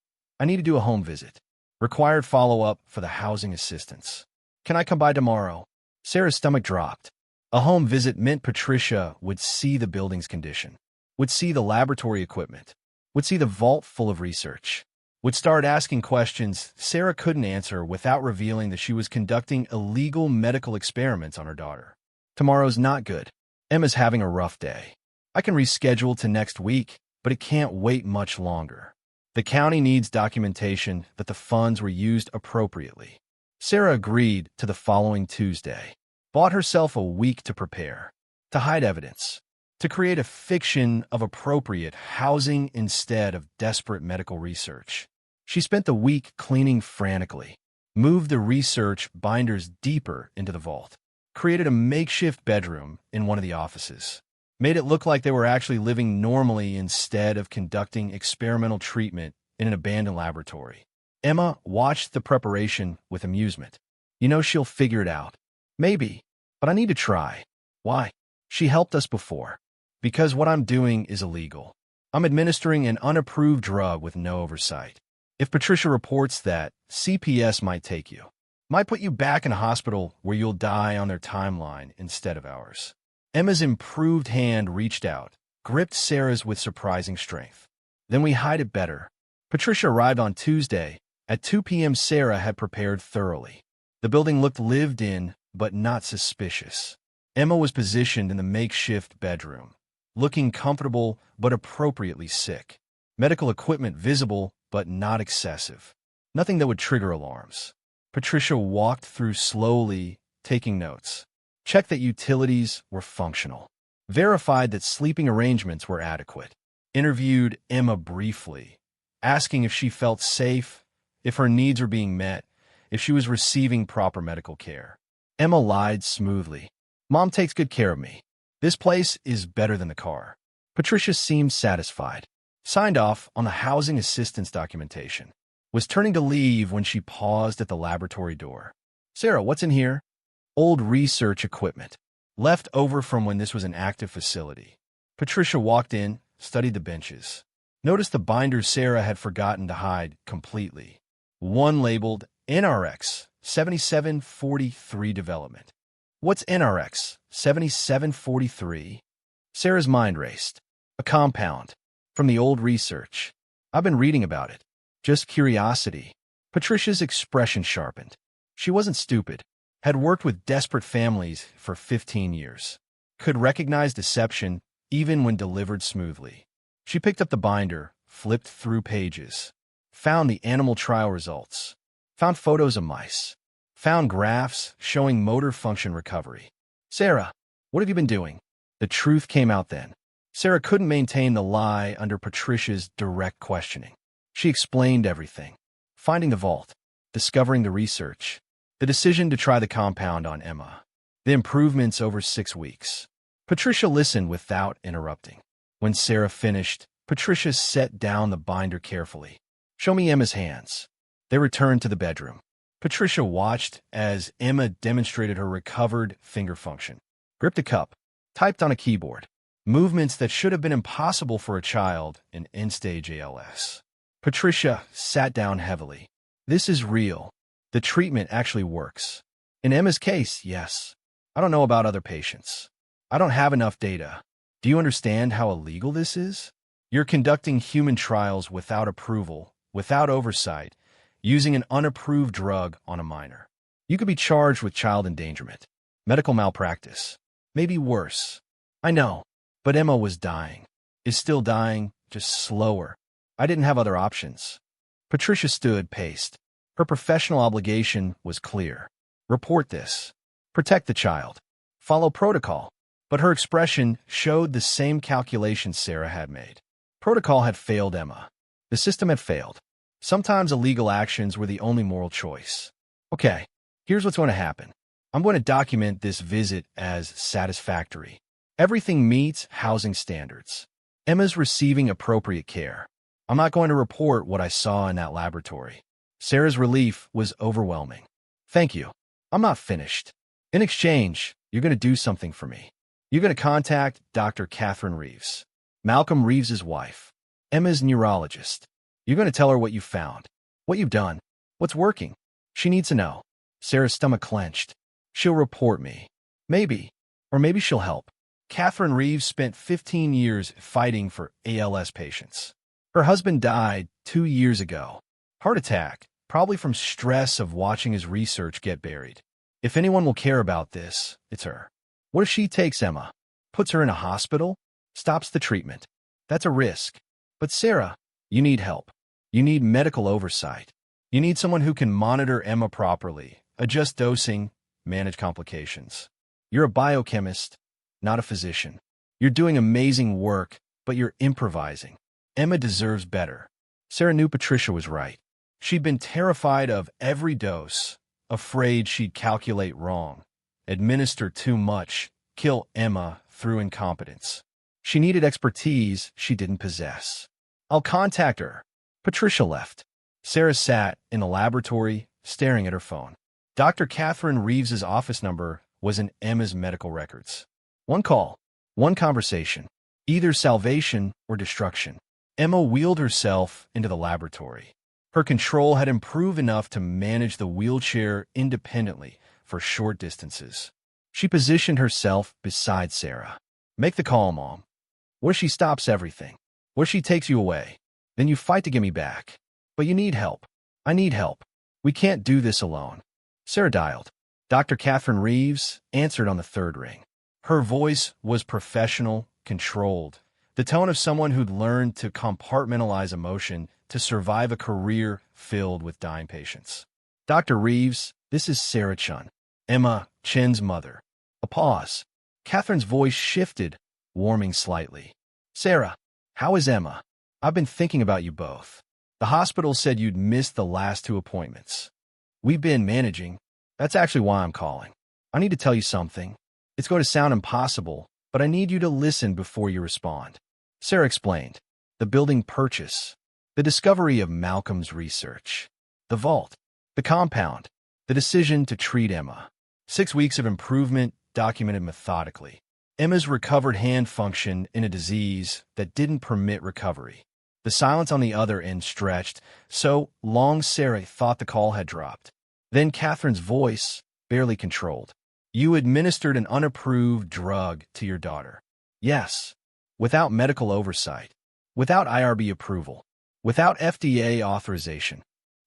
I need to do a home visit. Required follow-up for the housing assistance. Can I come by tomorrow? Sarah's stomach dropped. A home visit meant Patricia would see the building's condition, would see the laboratory equipment, would see the vault full of research, would start asking questions Sarah couldn't answer without revealing that she was conducting illegal medical experiments on her daughter. Tomorrow's not good. Emma's having a rough day. I can reschedule to next week, but it can't wait much longer. The county needs documentation that the funds were used appropriately. Sarah agreed to the following Tuesday. Bought herself a week to prepare, to hide evidence, to create a fiction of appropriate housing instead of desperate medical research. She spent the week cleaning frantically, moved the research binders deeper into the vault, created a makeshift bedroom in one of the offices, made it look like they were actually living normally instead of conducting experimental treatment in an abandoned laboratory. Emma watched the preparation with amusement. You know, she'll figure it out. Maybe, but I need to try. Why? She helped us before. Because what I'm doing is illegal. I'm administering an unapproved drug with no oversight. If Patricia reports that, CPS might take you. Might put you back in a hospital where you'll die on their timeline instead of ours. Emma's improved hand reached out, gripped Sarah's with surprising strength. Then we hide it better. Patricia arrived on Tuesday. At 2 p.m. Sarah had prepared thoroughly. The building looked lived in, but not suspicious. Emma was positioned in the makeshift bedroom, looking comfortable but appropriately sick. Medical equipment visible, but not excessive. Nothing that would trigger alarms. Patricia walked through slowly, taking notes. Checked that utilities were functional. Verified that sleeping arrangements were adequate. Interviewed Emma briefly, asking if she felt safe, if her needs were being met, if she was receiving proper medical care. Emma lied smoothly. Mom takes good care of me. This place is better than the car. Patricia seemed satisfied. Signed off on the housing assistance documentation. Was turning to leave when she paused at the laboratory door. Sarah, what's in here? Old research equipment. Left over from when this was an active facility. Patricia walked in, studied the benches. Noticed the binders Sarah had forgotten to hide completely. One labeled NRX 7743 development. What's NRX 7743? Sarah's mind raced. A compound. From the old research. I've been reading about it. Just curiosity. Patricia's expression sharpened. She wasn't stupid. Had worked with desperate families for 15 years. Could recognize deception even when delivered smoothly. She picked up the binder, flipped through pages. Found the animal trial results. Found photos of mice. Found graphs showing motor function recovery. Sarah, what have you been doing? The truth came out then. Sarah couldn't maintain the lie under Patricia's direct questioning. She explained everything. Finding the vault. Discovering the research. The decision to try the compound on Emma. The improvements over 6 weeks. Patricia listened without interrupting. When Sarah finished, Patricia set down the binder carefully. Show me Emma's hands. They returned to the bedroom. Patricia watched as Emma demonstrated her recovered finger function. Gripped a cup. Typed on a keyboard. Movements that should have been impossible for a child in end-stage ALS. Patricia sat down heavily. This is real. The treatment actually works. In Emma's case, yes. I don't know about other patients. I don't have enough data. Do you understand how illegal this is? You're conducting human trials without approval, without oversight, using an unapproved drug on a minor. You could be charged with child endangerment, medical malpractice, maybe worse. I know, but Emma was dying. Is still dying, just slower. I didn't have other options. Patricia stood, paced. Her professional obligation was clear. Report this. Protect the child. Follow protocol. But her expression showed the same calculations Sarah had made. Protocol had failed Emma. The system had failed. Sometimes illegal actions were the only moral choice. Okay, here's what's going to happen. I'm going to document this visit as satisfactory. Everything meets housing standards. Emma's receiving appropriate care. I'm not going to report what I saw in that laboratory. Sarah's relief was overwhelming. Thank you. I'm not finished. In exchange, you're going to do something for me. You're going to contact Dr. Catherine Reeves, Malcolm Reeves's wife, Emma's neurologist. You're going to tell her what you found, what you've done, what's working. She needs to know. Sarah's stomach clenched. She'll report me. Maybe, or maybe she'll help. Catherine Reeves spent 15 years fighting for ALS patients. Her husband died 2 years ago. Heart attack, probably from stress of watching his research get buried. If anyone will care about this, it's her. What if she takes Emma, puts her in a hospital, stops the treatment? That's a risk. But Sarah, you need help. You need medical oversight. You need someone who can monitor Emma properly, adjust dosing, manage complications. You're a biochemist, not a physician. You're doing amazing work, but you're improvising. Emma deserves better. Sarah knew Patricia was right. She'd been terrified of every dose, afraid she'd calculate wrong, administer too much, kill Emma through incompetence. She needed expertise she didn't possess. I'll contact her. Patricia left. Sarah sat in the laboratory, staring at her phone. Dr. Catherine Reeves's office number was in Emma's medical records. One call, one conversation, either salvation or destruction. Emma wheeled herself into the laboratory. Her control had improved enough to manage the wheelchair independently for short distances. She positioned herself beside Sarah. Make the call, Mom. What if she stops everything? What if she takes you away? Then you fight to get me back. But you need help. I need help. We can't do this alone. Sarah dialed. Dr. Catherine Reeves answered on the third ring. Her voice was professional, controlled, the tone of someone who'd learned to compartmentalize emotion to survive a career filled with dying patients. Dr. Reeves, this is Sarah Chen, Emma, Chen's mother. A pause. Catherine's voice shifted, warming slightly. Sarah, how is Emma? I've been thinking about you both. The hospital said you'd missed the last 2 appointments. We've been managing. That's actually why I'm calling. I need to tell you something. It's going to sound impossible, but I need you to listen before you respond. Sarah explained. The building purchase. The discovery of Malcolm's research. The vault. The compound. The decision to treat Emma. 6 weeks of improvement documented methodically. Emma's recovered hand function in a disease that didn't permit recovery. The silence on the other end stretched, so long Sarah thought the call had dropped. Then Catherine's voice, barely controlled. You administered an unapproved drug to your daughter. Yes. Without medical oversight. Without IRB approval. Without FDA authorization.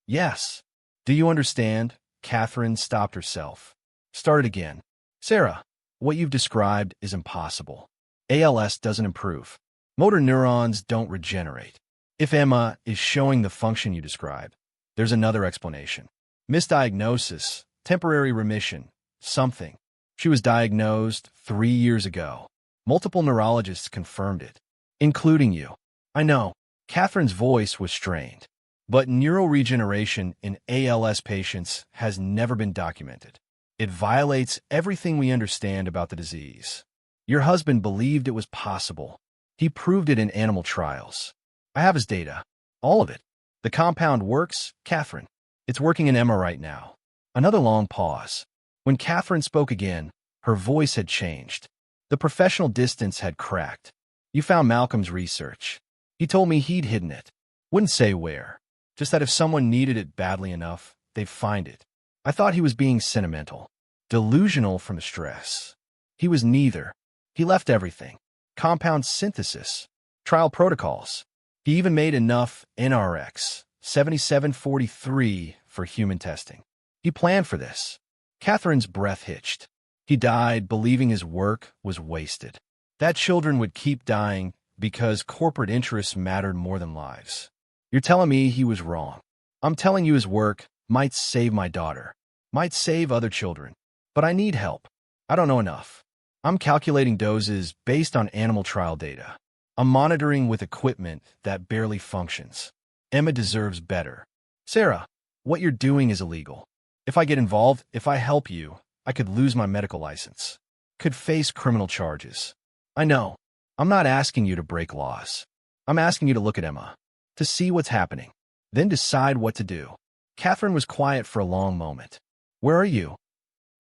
Yes. Do you understand? Catherine stopped herself. Started again. Sarah, what you've described is impossible. ALS doesn't improve. Motor neurons don't regenerate. If Emma is showing the function you describe, there's another explanation. Misdiagnosis, temporary remission, something. She was diagnosed 3 years ago. Multiple neurologists confirmed it, including you. I know. Catherine's voice was strained. But neuroregeneration in ALS patients has never been documented. It violates everything we understand about the disease. Your husband believed it was possible. He proved it in animal trials. I have his data. All of it. The compound works, Catherine. It's working in Emma right now. Another long pause. When Catherine spoke again, her voice had changed. The professional distance had cracked. You found Malcolm's research. He told me he'd hidden it. Wouldn't say where. Just that if someone needed it badly enough, they'd find it. I thought he was being sentimental. Delusional from stress. He was neither. He left everything. Compound synthesis. Trial protocols. He even made enough NRX 7743 for human testing. He planned for this. Catherine's breath hitched. He died believing his work was wasted. That children would keep dying because corporate interests mattered more than lives. You're telling me he was wrong. I'm telling you his work might save my daughter, might save other children. But I need help. I don't know enough. I'm calculating doses based on animal trial data. I'm monitoring with equipment that barely functions. Emma deserves better. Sarah, what you're doing is illegal. If I get involved, if I help you, I could lose my medical license. Could face criminal charges. I know. I'm not asking you to break laws. I'm asking you to look at Emma, to see what's happening, then decide what to do. Catherine was quiet for a long moment. Where are you?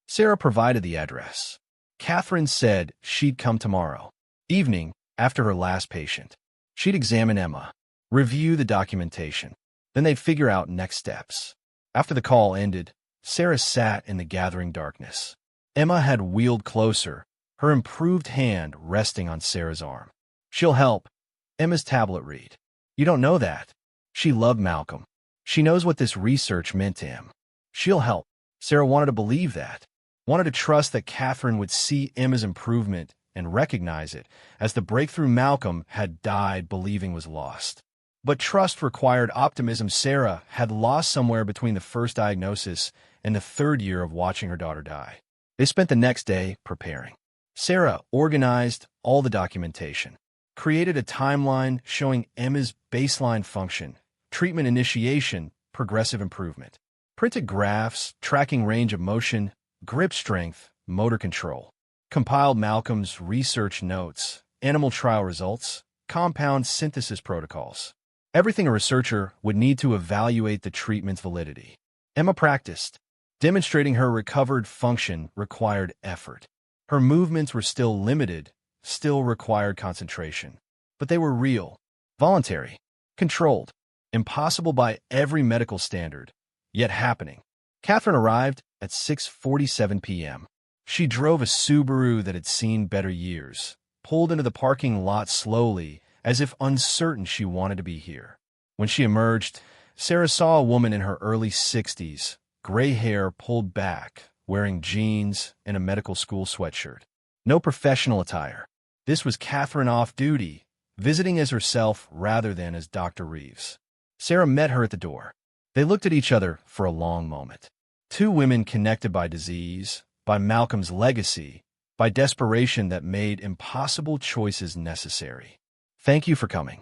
Sarah provided the address. Catherine said she'd come tomorrow evening after her last patient. She'd examine Emma, review the documentation. Then they'd figure out next steps. After the call ended, Sarah sat in the gathering darkness. Emma had wheeled closer, her improved hand resting on Sarah's arm. She'll help. Emma's tablet read. You don't know that. She loved Malcolm. She knows what this research meant to him. She'll help. Sarah wanted to believe that. Wanted to trust that Catherine would see Emma's improvement and recognize it, as the breakthrough Malcolm had died believing was lost. But trust required optimism Sarah had lost somewhere between the first diagnosis and the 3rd year of watching her daughter die. They spent the next day preparing. Sarah organized all the documentation, created a timeline showing Emma's baseline function, treatment initiation, progressive improvement, printed graphs tracking range of motion, grip strength, motor control, compiled Malcolm's research notes, animal trial results, compound synthesis protocols. Everything a researcher would need to evaluate the treatment's validity. Emma practiced. Demonstrating her recovered function required effort. Her movements were still limited, still required concentration. But they were real, voluntary, controlled, impossible by every medical standard, yet happening. Catherine arrived at 6:47 p.m. She drove a Subaru that had seen better years, pulled into the parking lot slowly, as if uncertain she wanted to be here. When she emerged, Sarah saw a woman in her early 60s, gray hair pulled back, wearing jeans and a medical school sweatshirt. No professional attire. This was Catherine off duty, visiting as herself rather than as Dr. Reeves. Sarah met her at the door. They looked at each other for a long moment. Two women connected by disease, by Malcolm's legacy, by desperation that made impossible choices necessary. "Thank you for coming."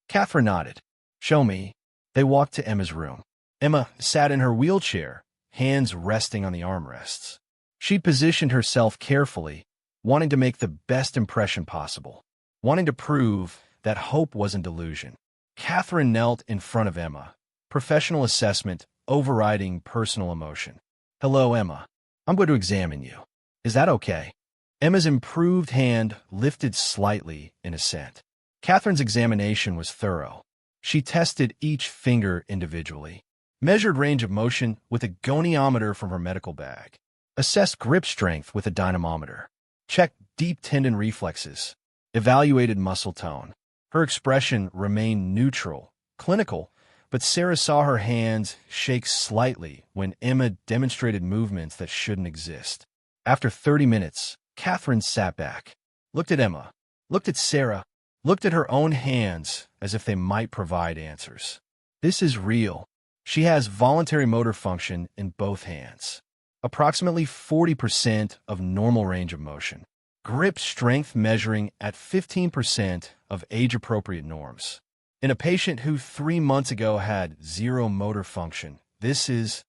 Catherine nodded. "Show me." They walked to Emma's room. Emma sat in her wheelchair, hands resting on the armrests. She positioned herself carefully, wanting to make the best impression possible, wanting to prove that hope wasn't delusion. Catherine knelt in front of Emma, professional assessment overriding personal emotion. "Hello, Emma. I'm going to examine you. Is that okay?" Emma's improved hand lifted slightly in assent. Catherine's examination was thorough. She tested each finger individually, measured range of motion with a goniometer from her medical bag, assessed grip strength with a dynamometer, checked deep tendon reflexes, evaluated muscle tone. Her expression remained neutral, clinical, but Sarah saw her hands shake slightly when Emma demonstrated movements that shouldn't exist. After 30 minutes, Catherine sat back, looked at Emma, looked at Sarah, looked at her own hands as if they might provide answers. "This is real. She has voluntary motor function in both hands. Approximately 40% of normal range of motion. Grip strength measuring at 15% of age-appropriate norms. In a patient who 3 months ago had zero motor function, this is..."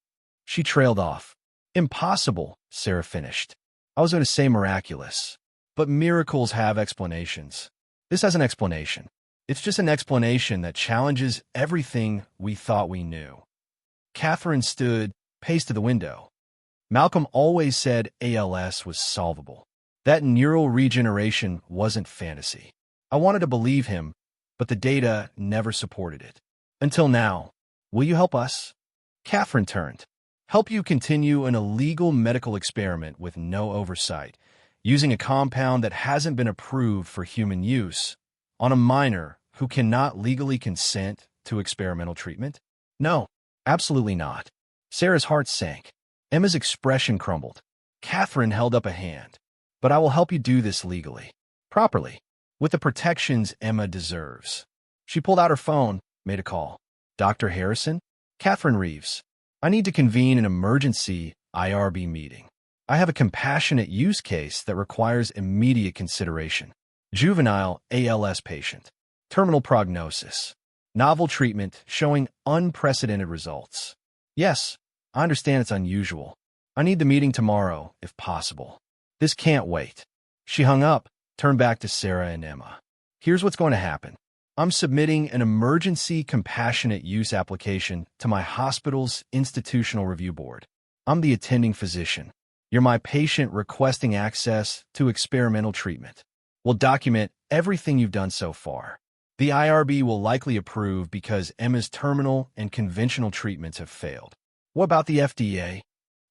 She trailed off. "Impossible," Sarah finished. "I was going to say miraculous. But miracles have explanations. This has an explanation. It's just an explanation that challenges everything we thought we knew." Catherine stood, paced to the window. "Malcolm always said ALS was solvable. That neural regeneration wasn't fantasy. I wanted to believe him, but the data never supported it. Until now. Will you help us?" Catherine turned. "Help you continue an illegal medical experiment with no oversight, using a compound that hasn't been approved for human use, on a minor who cannot legally consent to experimental treatment? No, absolutely not." Sarah's heart sank. Emma's expression crumbled. Catherine held up a hand. "But I will help you do this legally, properly, with the protections Emma deserves." She pulled out her phone, made a call. "Dr. Harrison? Catherine Reeves. I need to convene an emergency IRB meeting. I have a compassionate use case that requires immediate consideration. Juvenile ALS patient. Terminal prognosis. Novel treatment showing unprecedented results. Yes, I understand it's unusual. I need the meeting tomorrow, if possible. This can't wait." She hung up, turned back to Sarah and Emma. "Here's what's going to happen. I'm submitting an emergency compassionate use application to my hospital's institutional review board. I'm the attending physician. You're my patient requesting access to experimental treatment. We'll document everything you've done so far. The IRB will likely approve because Emma's terminal and conventional treatments have failed." "What about the FDA?"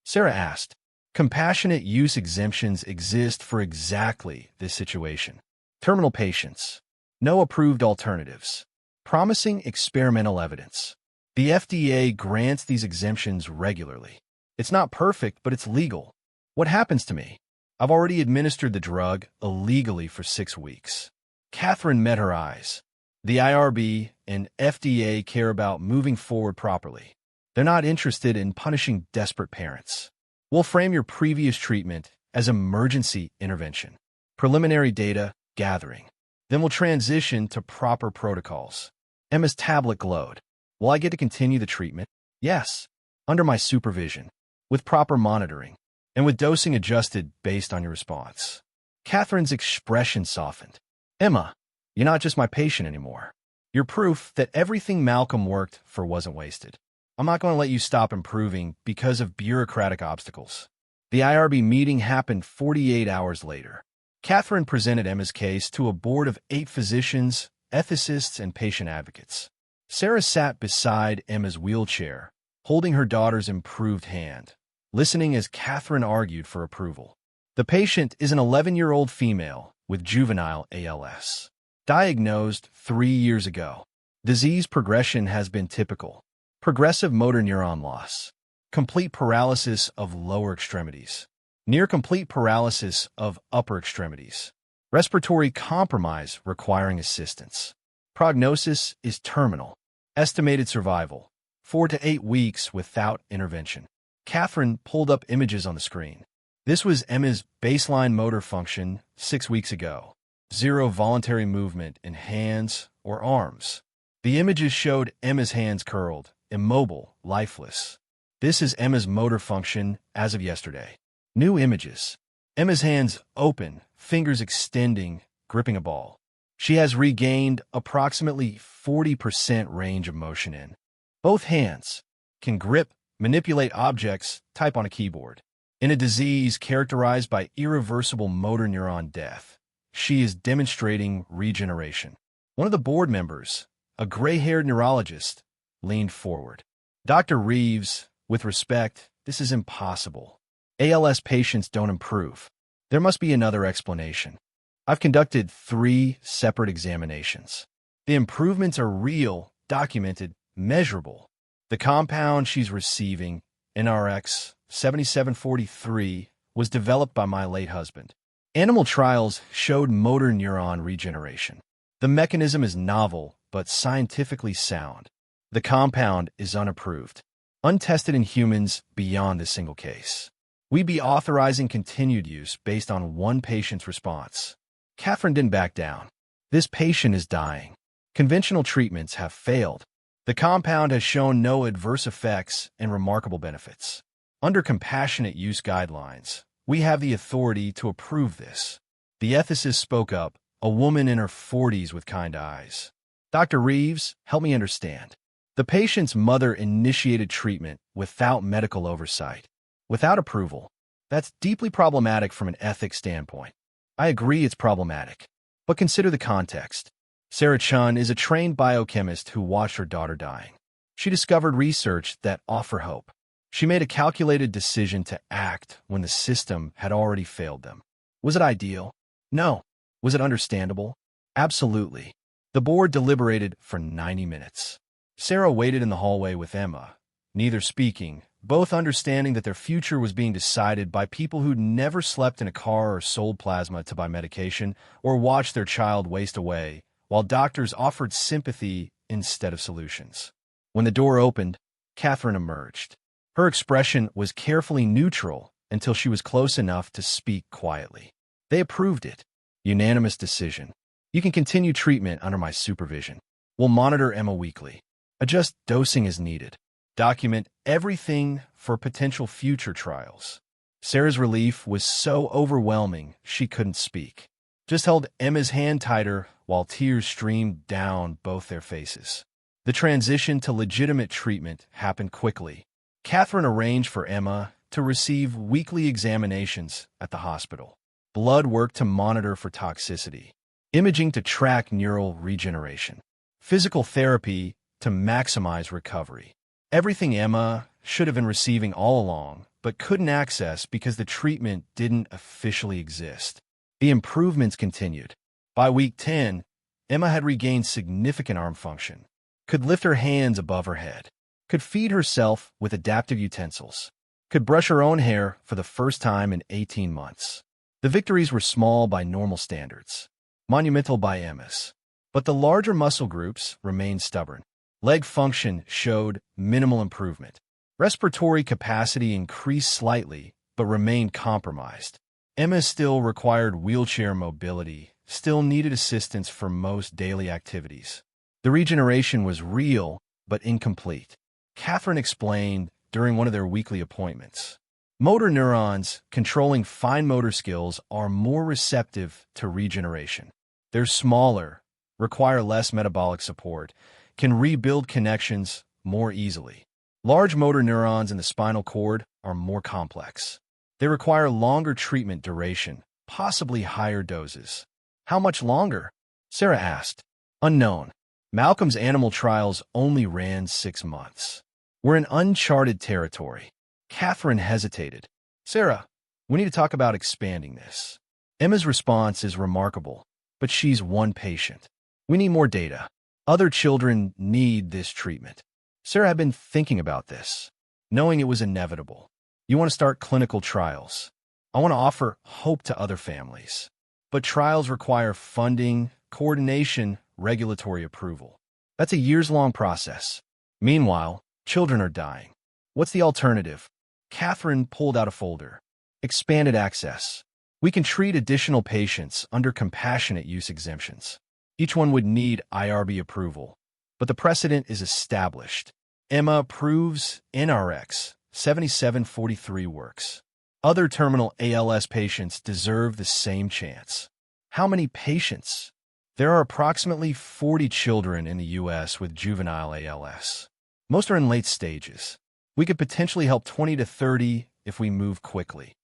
Sarah asked. "Compassionate use exemptions exist for exactly this situation. Terminal patients. No approved alternatives. Promising experimental evidence. The FDA grants these exemptions regularly. It's not perfect, but it's legal. What happens to me? I've already administered the drug illegally for 6 weeks." Catherine met her eyes. "The IRB and FDA care about moving forward properly. They're not interested in punishing desperate parents. We'll frame your previous treatment as emergency intervention. Preliminary data gathering. Then we'll transition to proper protocols." Emma's tablet glowed. "Will I get to continue the treatment?" "Yes, under my supervision, with proper monitoring, and with dosing adjusted based on your response." Catherine's expression softened. "Emma, you're not just my patient anymore. You're proof that everything Malcolm worked for wasn't wasted. I'm not going to let you stop improving because of bureaucratic obstacles." The IRB meeting happened 48 hours later. Catherine presented Emma's case to a board of 8 physicians, ethicists, and patient advocates. Sarah sat beside Emma's wheelchair, holding her daughter's improved hand, listening as Catherine argued for approval. The patient is an 11-year-old female with juvenile ALS. Diagnosed 3 years ago. Disease progression has been typical. Progressive motor neuron loss. Complete paralysis of lower extremities. Near complete paralysis of upper extremities. Respiratory compromise requiring assistance. Prognosis is terminal. Estimated survival, 4 to 8 weeks without intervention. Catherine pulled up images on the screen. This was Emma's baseline motor function 6 weeks ago. Zero voluntary movement in hands or arms. The images showed Emma's hands curled, immobile, lifeless. This is Emma's motor function as of yesterday. New images. Emma's hands open, fingers extending, gripping a ball. She has regained approximately 40% range of motion in both hands, can grip, manipulate objects, type on a keyboard. In a disease characterized by irreversible motor neuron death, she is demonstrating regeneration. One of the board members, a gray-haired neurologist, leaned forward. Dr. Reeves, with respect, this is impossible. ALS patients don't improve. There must be another explanation. I've conducted 3 separate examinations. The improvements are real, documented, measurable. The compound she's receiving, NRX 7743, was developed by my late husband. Animal trials showed motor neuron regeneration. The mechanism is novel, but scientifically sound. The compound is unapproved, untested in humans beyond this single case. We'd be authorizing continued use based on one patient's response. Catherine didn't back down. This patient is dying. Conventional treatments have failed. The compound has shown no adverse effects and remarkable benefits. Under compassionate use guidelines, we have the authority to approve this. The ethicist spoke up, a woman in her 40s with kind eyes. Dr. Reeves, help me understand. The patient's mother initiated treatment without medical oversight, without approval. That's deeply problematic from an ethics standpoint. I agree it's problematic. But consider the context. Sarah Chen is a trained biochemist who watched her daughter dying. She discovered research that offered hope. She made a calculated decision to act when the system had already failed them. Was it ideal? No. Was it understandable? Absolutely. The board deliberated for 90 minutes. Sarah waited in the hallway with Emma, neither speaking, both understanding that their future was being decided by people who'd never slept in a car or sold plasma to buy medication or watched their child waste away, while doctors offered sympathy instead of solutions. When the door opened, Catherine emerged. Her expression was carefully neutral until she was close enough to speak quietly. They approved it. Unanimous decision. You can continue treatment under my supervision. We'll monitor Emma weekly. Adjust dosing as needed. Document everything for potential future trials. Sarah's relief was so overwhelming she couldn't speak. Just held Emma's hand tighter while tears streamed down both their faces. The transition to legitimate treatment happened quickly. Catherine arranged for Emma to receive weekly examinations at the hospital, blood work to monitor for toxicity, imaging to track neural regeneration, physical therapy to maximize recovery. Everything Emma should have been receiving all along, but couldn't access because the treatment didn't officially exist. The improvements continued. By week 10, Emma had regained significant arm function, could lift her hands above her head, could feed herself with adaptive utensils, could brush her own hair for the first time in 18 months. The victories were small by normal standards, monumental by Emma's. But the larger muscle groups remained stubborn. Leg function showed minimal improvement. Respiratory capacity increased slightly, but remained compromised. Emma still required wheelchair mobility, still needed assistance for most daily activities. The regeneration was real, but incomplete. Catherine explained during one of their weekly appointments. Motor neurons controlling fine motor skills are more receptive to regeneration. They're smaller, require less metabolic support, can rebuild connections more easily. Large motor neurons in the spinal cord are more complex. They require longer treatment duration, possibly higher doses. How much longer? Sarah asked. Unknown. Malcolm's animal trials only ran 6 months. We're in uncharted territory. Catherine hesitated. Sarah, we need to talk about expanding this. Emma's response is remarkable, but she's one patient. We need more data. Other children need this treatment. Sarah had been thinking about this, knowing it was inevitable. You want to start clinical trials. I want to offer hope to other families. But trials require funding, coordination, regulatory approval. That's a years-long process. Meanwhile, children are dying. What's the alternative? Catherine pulled out a folder. Expanded access. We can treat additional patients under compassionate use exemptions. Each one would need IRB approval, but the precedent is established. Emma approves NRX 7743 works. Other terminal ALS patients deserve the same chance. How many patients? There are approximately 40 children in the U.S. with juvenile ALS. Most are in late stages. We could potentially help 20 to 30 if we move quickly.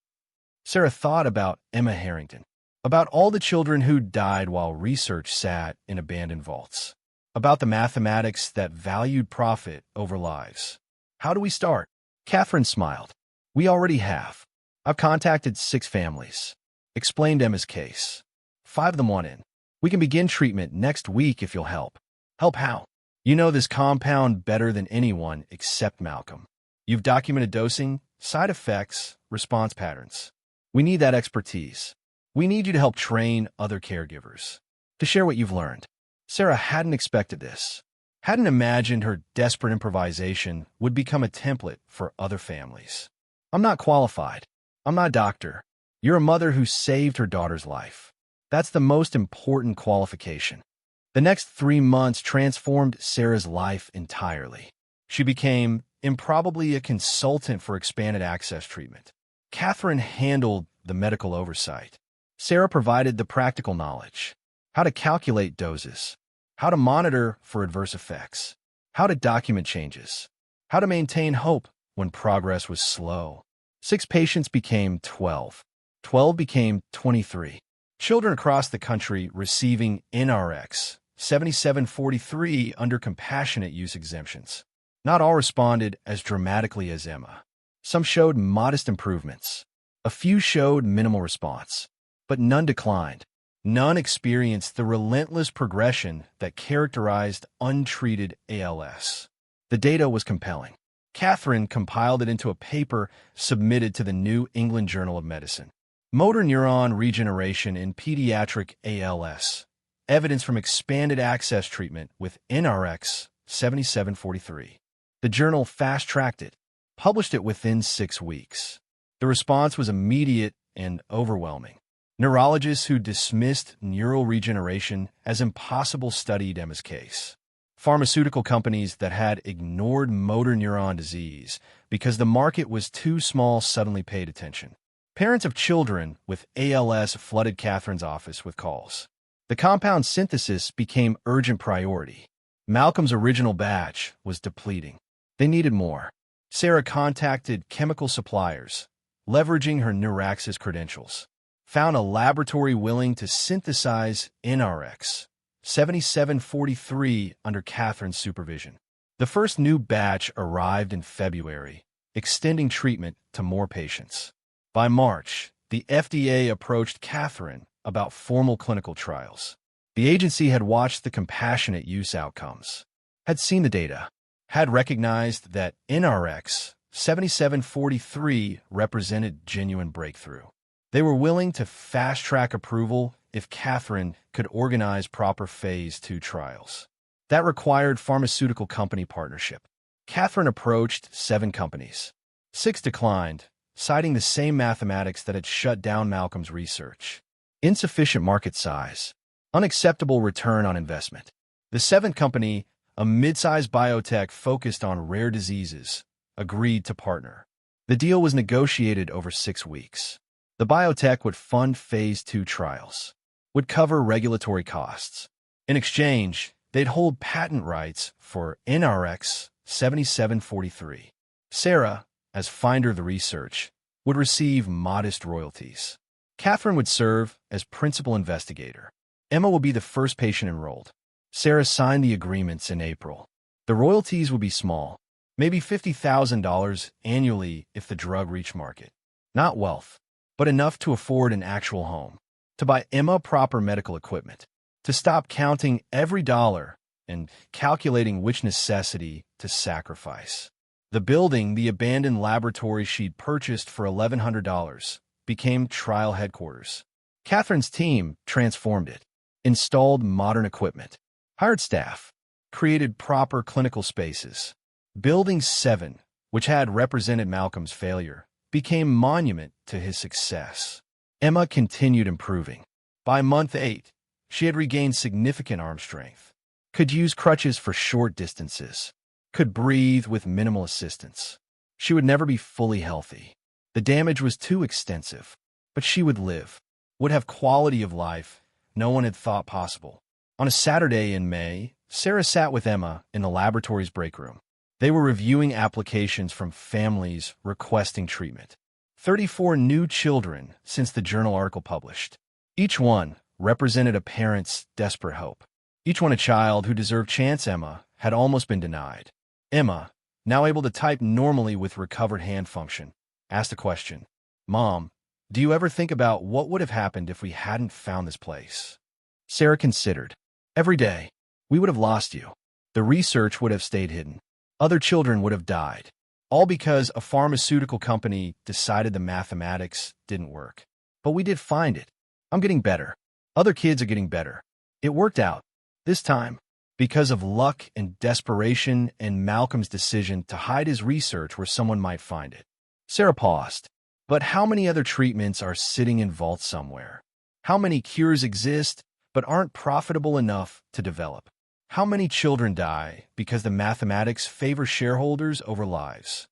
Sarah thought about Emma Harrington, about all the children who died while research sat in abandoned vaults, about the mathematics that valued profit over lives. How do we start? Catherine smiled. We already have. I've contacted 6 families. Explained Emma's case. 5 of them want in. We can begin treatment next week if you'll help. Help how? You know this compound better than anyone except Malcolm. You've documented dosing, side effects, response patterns. We need that expertise. We need you to help train other caregivers, to share what you've learned. Sarah hadn't expected this, hadn't imagined her desperate improvisation would become a template for other families. I'm not qualified. I'm not a doctor. You're a mother who saved her daughter's life. That's the most important qualification. The next 3 months transformed Sarah's life entirely. She became improbably a consultant for expanded access treatment. Catherine handled the medical oversight. Sarah provided the practical knowledge, how to calculate doses, how to monitor for adverse effects, how to document changes, how to maintain hope when progress was slow. 6 patients became 12. 12 became 23. Children across the country receiving NRX 7743 under compassionate use exemptions. Not all responded as dramatically as Emma. Some showed modest improvements. A few showed minimal response, but none declined. None experienced the relentless progression that characterized untreated ALS. The data was compelling. Catherine compiled it into a paper submitted to the New England Journal of Medicine. Motor neuron regeneration in pediatric ALS. Evidence from expanded access treatment with NRX 7743. The journal fast-tracked it, published it within 6 weeks. The response was immediate and overwhelming. Neurologists who dismissed neural regeneration as impossible studied Emma's case. Pharmaceutical companies that had ignored motor neuron disease because the market was too small suddenly paid attention. Parents of children with ALS flooded Catherine's office with calls. The compound synthesis became urgent priority. Malcolm's original batch was depleting. They needed more. Sarah contacted chemical suppliers, leveraging her Neuraxis credentials. Found a laboratory willing to synthesize NRX 7743 under Catherine's supervision. The first new batch arrived in February, extending treatment to more patients. By March, the FDA approached Catherine about formal clinical trials. The agency had watched the compassionate use outcomes, had seen the data, had recognized that NRX 7743 represented genuine breakthrough. They were willing to fast-track approval if Catherine could organize proper Phase 2 trials. That required pharmaceutical company partnership. Catherine approached 7 companies. 6 declined, citing the same mathematics that had shut down Malcolm's research. Insufficient market size. Unacceptable return on investment. The 7th company, a mid-sized biotech focused on rare diseases, agreed to partner. The deal was negotiated over 6 weeks. The biotech would fund Phase 2 trials, would cover regulatory costs. In exchange, they'd hold patent rights for NRX 7743. Sarah, as finder of the research, would receive modest royalties. Catherine would serve as principal investigator. Emma would be the first patient enrolled. Sarah signed the agreements in April. The royalties would be small, maybe $50,000 annually if the drug reached market. Not wealth, but enough to afford an actual home, to buy Emma proper medical equipment, to stop counting every dollar and calculating which necessity to sacrifice. The building, the abandoned laboratory she'd purchased for $1,100, became trial headquarters. Catherine's team transformed it, installed modern equipment, hired staff, created proper clinical spaces. Building 7, which had represented Malcolm's failure, became monument to his success. Emma continued improving. By month 8, she had regained significant arm strength, could use crutches for short distances, could breathe with minimal assistance. She would never be fully healthy. The damage was too extensive, but she would live, would have quality of life no one had thought possible. On a Saturday in May, Sarah sat with Emma in the laboratory's break room. They were reviewing applications from families requesting treatment. 34 new children since the journal article published. Each one represented a parent's desperate hope. Each one a child who deserved chance. Emma had almost been denied. Emma, now able to type normally with recovered hand function, asked a question. Mom, do you ever think about what would have happened if we hadn't found this place? Sarah considered. Every day, we would have lost you. The research would have stayed hidden. Other children would have died. All because a pharmaceutical company decided the mathematics didn't work. But we did find it. I'm getting better. Other kids are getting better. It worked out. This time, because of luck and desperation and Malcolm's decision to hide his research where someone might find it. Sarah paused. But how many other treatments are sitting in vaults somewhere? How many cures exist but aren't profitable enough to develop? How many children die because the mathematics favor shareholders over lives?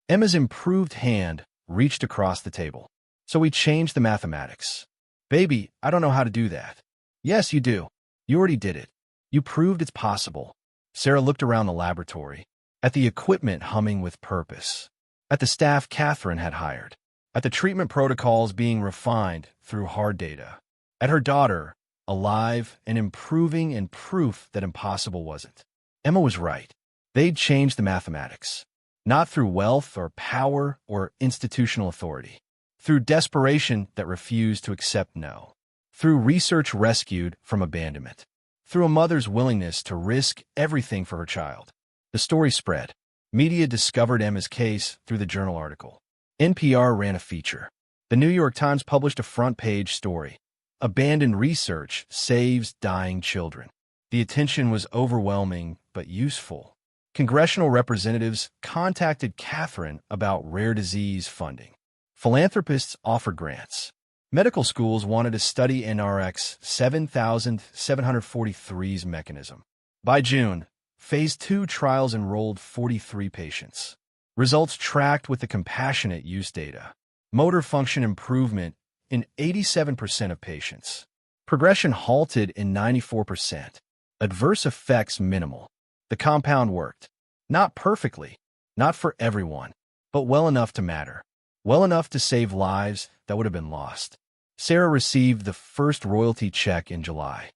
Emma's improved hand reached across the table. So we changed the mathematics. Baby, I don't know how to do that. Yes, you do. You already did it. You proved it's possible. Sarah looked around the laboratory, at the equipment humming with purpose, at the staff Catherine had hired, at the treatment protocols being refined through hard data, at her daughter, alive and improving, and proof that impossible wasn't. Emma was right. They'd changed the mathematics, not through wealth or power or institutional authority, through desperation that refused to accept no, through research rescued from abandonment, through a mother's willingness to risk everything for her child. The story spread. Media discovered Emma's case through the journal article. NPR ran a feature. The New York Times published a front-page story. Abandoned research saves dying children. The attention was overwhelming but useful. Congressional representatives contacted Catherine about rare disease funding. Philanthropists offered grants. Medical schools wanted to study NRX 7743's mechanism. By June, Phase 2 trials enrolled 43 patients. Results tracked with the compassionate use data. Motor function improvement in 87% of patients. Progression halted in 94%. Adverse effects minimal. The compound worked. Not perfectly, not for everyone, but well enough to matter. Well enough to save lives that would have been lost. Sarah received the first royalty check in July.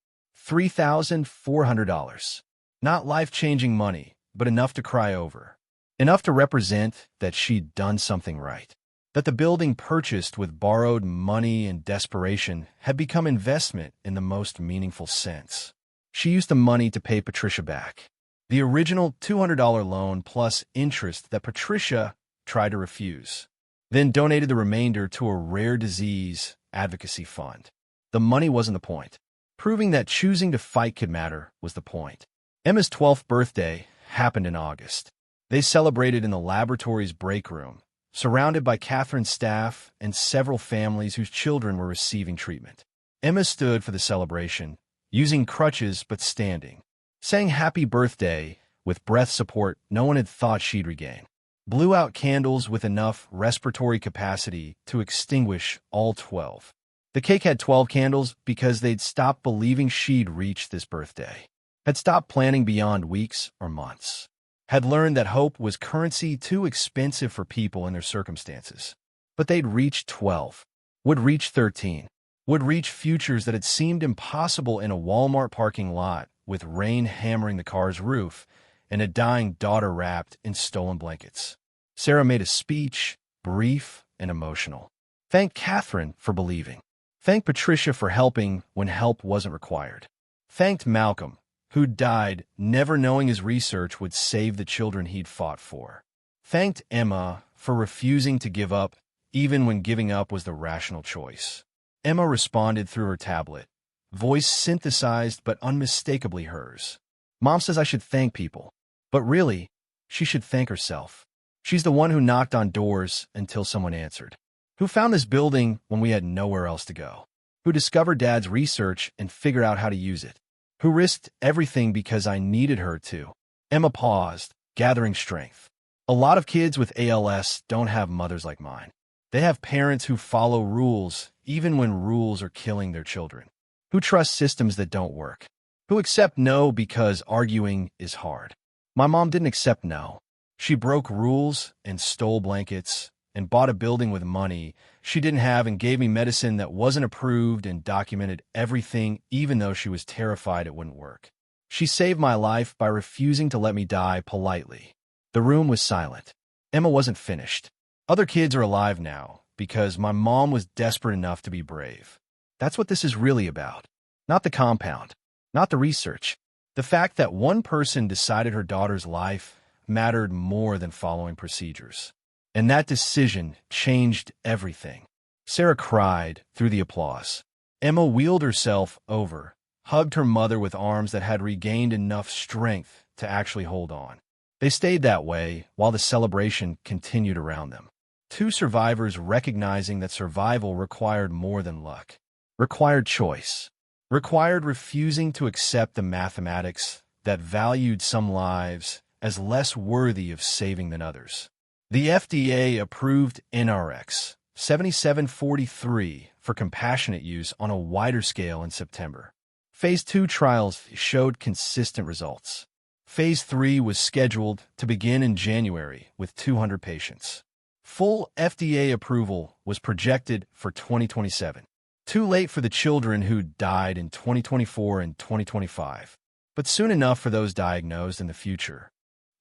$3,400. Not life-changing money, but enough to cry over. Enough to represent that she'd done something right. That the building purchased with borrowed money and desperation had become investment in the most meaningful sense. She used the money to pay Patricia back. The original $200 loan plus interest that Patricia tried to refuse. Then donated the remainder to a rare disease advocacy fund. The money wasn't the point. Proving that choosing to fight could matter was the point. Emma's 12th birthday happened in August. They celebrated in the laboratory's break room, surrounded by Catherine's staff and several families whose children were receiving treatment. Emma stood for the celebration, using crutches but standing, sang happy birthday with breath support no one had thought she'd regain. Blew out candles with enough respiratory capacity to extinguish all 12. The cake had 12 candles because they'd stopped believing she'd reach this birthday. Had stopped planning beyond weeks or months. Had learned that hope was currency too expensive for people in their circumstances. But they'd reached 12. Would reach 13. Would reach futures that had seemed impossible in a Walmart parking lot with rain hammering the car's roof and a dying daughter wrapped in stolen blankets. Sarah made a speech, brief and emotional. Thanked Catherine for believing. Thanked Patricia for helping when help wasn't required. Thanked Malcolm, who died never knowing his research would save the children he'd fought for. Thanked Emma for refusing to give up even when giving up was the rational choice. Emma responded through her tablet, voice synthesized but unmistakably hers. Mom says I should thank people, but really, she should thank herself. She's the one who knocked on doors until someone answered. Who found this building when we had nowhere else to go? Who discovered Dad's research and figured out how to use it? Who risked everything because I needed her to? Emma paused, gathering strength. A lot of kids with ALS don't have mothers like mine. They have parents who follow rules, even when rules are killing their children. Who trust systems that don't work. Who accept no because arguing is hard. My mom didn't accept no. She broke rules and stole blankets and bought a building with money she didn't have and gave me medicine that wasn't approved and documented everything even though she was terrified it wouldn't work. She saved my life by refusing to let me die politely. The room was silent. Emma wasn't finished. Other kids are alive now because my mom was desperate enough to be brave. That's what this is really about. Not the compound, not the research. The fact that one person decided her daughter's life mattered more than following procedures. And that decision changed everything. Sarah cried through the applause. Emma wheeled herself over, hugged her mother with arms that had regained enough strength to actually hold on. They stayed that way while the celebration continued around them. Two survivors recognizing that survival required more than luck, required choice, required refusing to accept the mathematics that valued some lives as less worthy of saving than others. The FDA approved NRX 7743 for compassionate use on a wider scale in September. Phase 2 trials showed consistent results. Phase 3 was scheduled to begin in January with 200 patients. Full FDA approval was projected for 2027. Too late for the children who died in 2024 and 2025, but soon enough for those diagnosed in the future.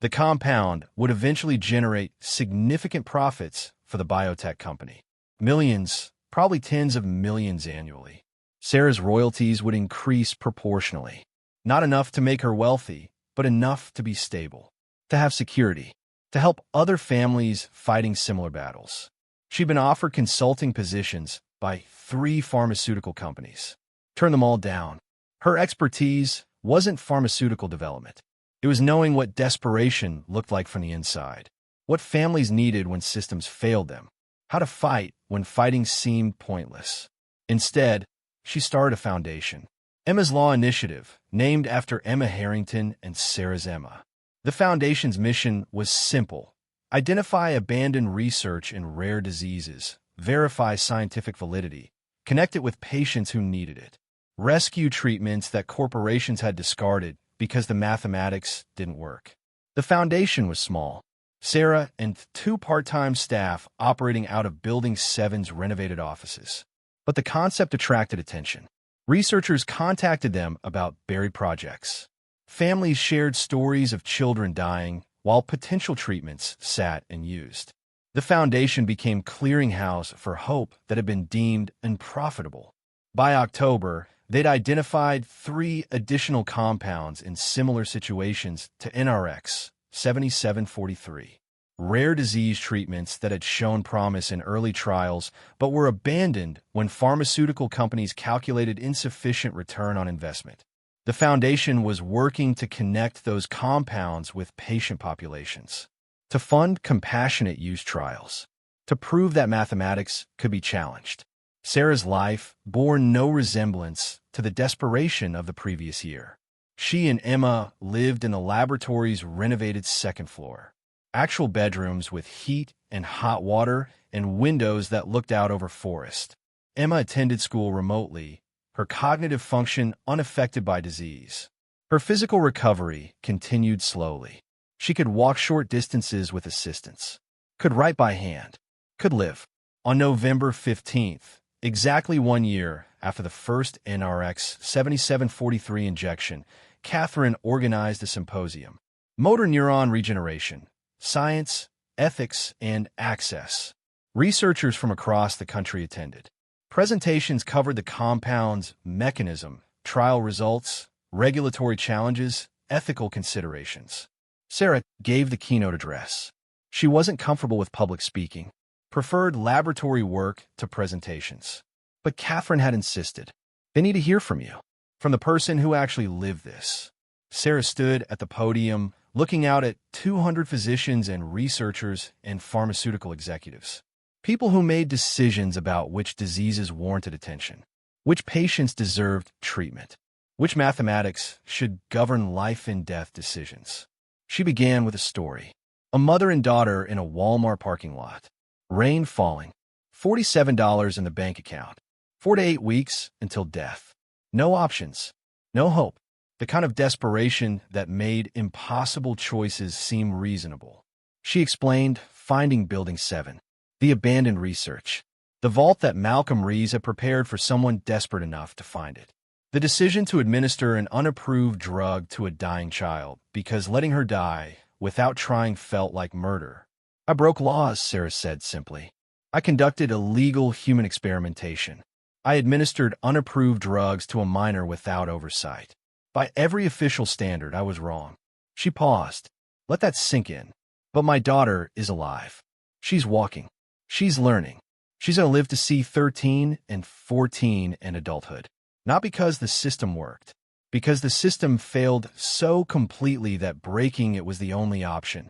The compound would eventually generate significant profits for the biotech company. Millions, probably tens of millions annually. Sarah's royalties would increase proportionally. Not enough to make her wealthy, but enough to be stable, to have security, to help other families fighting similar battles. She'd been offered consulting positions by 3 pharmaceutical companies. Turned them all down. Her expertise wasn't pharmaceutical development. It was knowing what desperation looked like from the inside, what families needed when systems failed them, how to fight when fighting seemed pointless. Instead, she started a foundation, Emma's Law Initiative, named after Emma Harrington and Sarah's Emma. The foundation's mission was simple: identify abandoned research in rare diseases, verify scientific validity, connect it with patients who needed it, rescue treatments that corporations had discarded because the mathematics didn't work. The foundation was small. Sarah and 2 part-time staff operating out of Building 7's renovated offices. But the concept attracted attention. Researchers contacted them about buried projects. Families shared stories of children dying while potential treatments sat unused. The foundation became clearinghouse for hope that had been deemed unprofitable. By October, they'd identified 3 additional compounds in similar situations to NRX 7743. Rare disease treatments that had shown promise in early trials but were abandoned when pharmaceutical companies calculated insufficient return on investment. The foundation was working to connect those compounds with patient populations, to fund compassionate use trials, to prove that mathematics could be challenged. Sarah's life bore no resemblance to the desperation of the previous year. She and Emma lived in the laboratory's renovated 2nd floor. Actual bedrooms with heat and hot water and windows that looked out over forest. Emma attended school remotely, her cognitive function unaffected by disease. Her physical recovery continued slowly. She could walk short distances with assistance, could write by hand, could live. On November 15th, exactly 1 year after the first NRX 7743 injection, Catherine organized a symposium. Motor neuron regeneration, science, ethics, and access. Researchers from across the country attended. Presentations covered the compound's mechanism, trial results, regulatory challenges, ethical considerations. Sarah gave the keynote address. She wasn't comfortable with public speaking, preferred laboratory work to presentations. But Catherine had insisted. They need to hear from you, from the person who actually lived this. Sarah stood at the podium, looking out at 200 physicians and researchers and pharmaceutical executives. People who made decisions about which diseases warranted attention, which patients deserved treatment, which mathematics should govern life and death decisions. She began with a story. A mother and daughter in a Walmart parking lot. Rain falling. $47 in the bank account. 4 to 8 weeks until death. No options. No hope. The kind of desperation that made impossible choices seem reasonable. She explained finding Building 7. The abandoned research. The vault that Malcolm Rees had prepared for someone desperate enough to find it. The decision to administer an unapproved drug to a dying child because letting her die without trying felt like murder. I broke laws, Sarah said simply. I conducted illegal human experimentation. I administered unapproved drugs to a minor without oversight. By every official standard, I was wrong. She paused. Let that sink in. But my daughter is alive. She's walking. She's learning. She's going to live to see 13 and 14 in adulthood. Not because the system worked, because the system failed so completely that breaking it was the only option.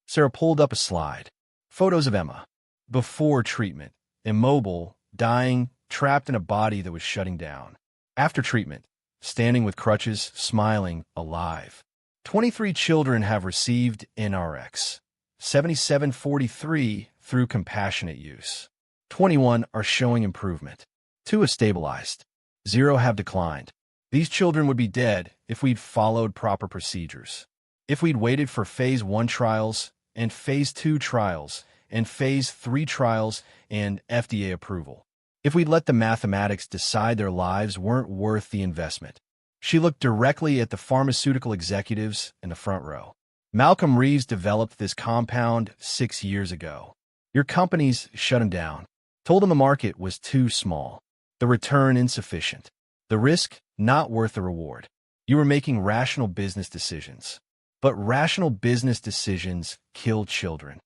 Sarah pulled up a slide. Photos of Emma. Before treatment. Immobile, dying, trapped in a body that was shutting down. After treatment. Standing with crutches, smiling, alive. 23 children have received NRX. 7743 through compassionate use. 21 are showing improvement. 2 have stabilized. 0 have declined. These children would be dead if we'd followed proper procedures. If we'd waited for Phase 1 trials and Phase 2 trials and Phase 3 trials and FDA approval. If we'd let the mathematics decide their lives weren't worth the investment. She looked directly at the pharmaceutical executives in the front row. Malcolm Rees developed this compound 6 years ago. Your companies shut him down, told him the market was too small, the return insufficient, the risk not worth the reward. You were making rational business decisions. But rational business decisions kill children.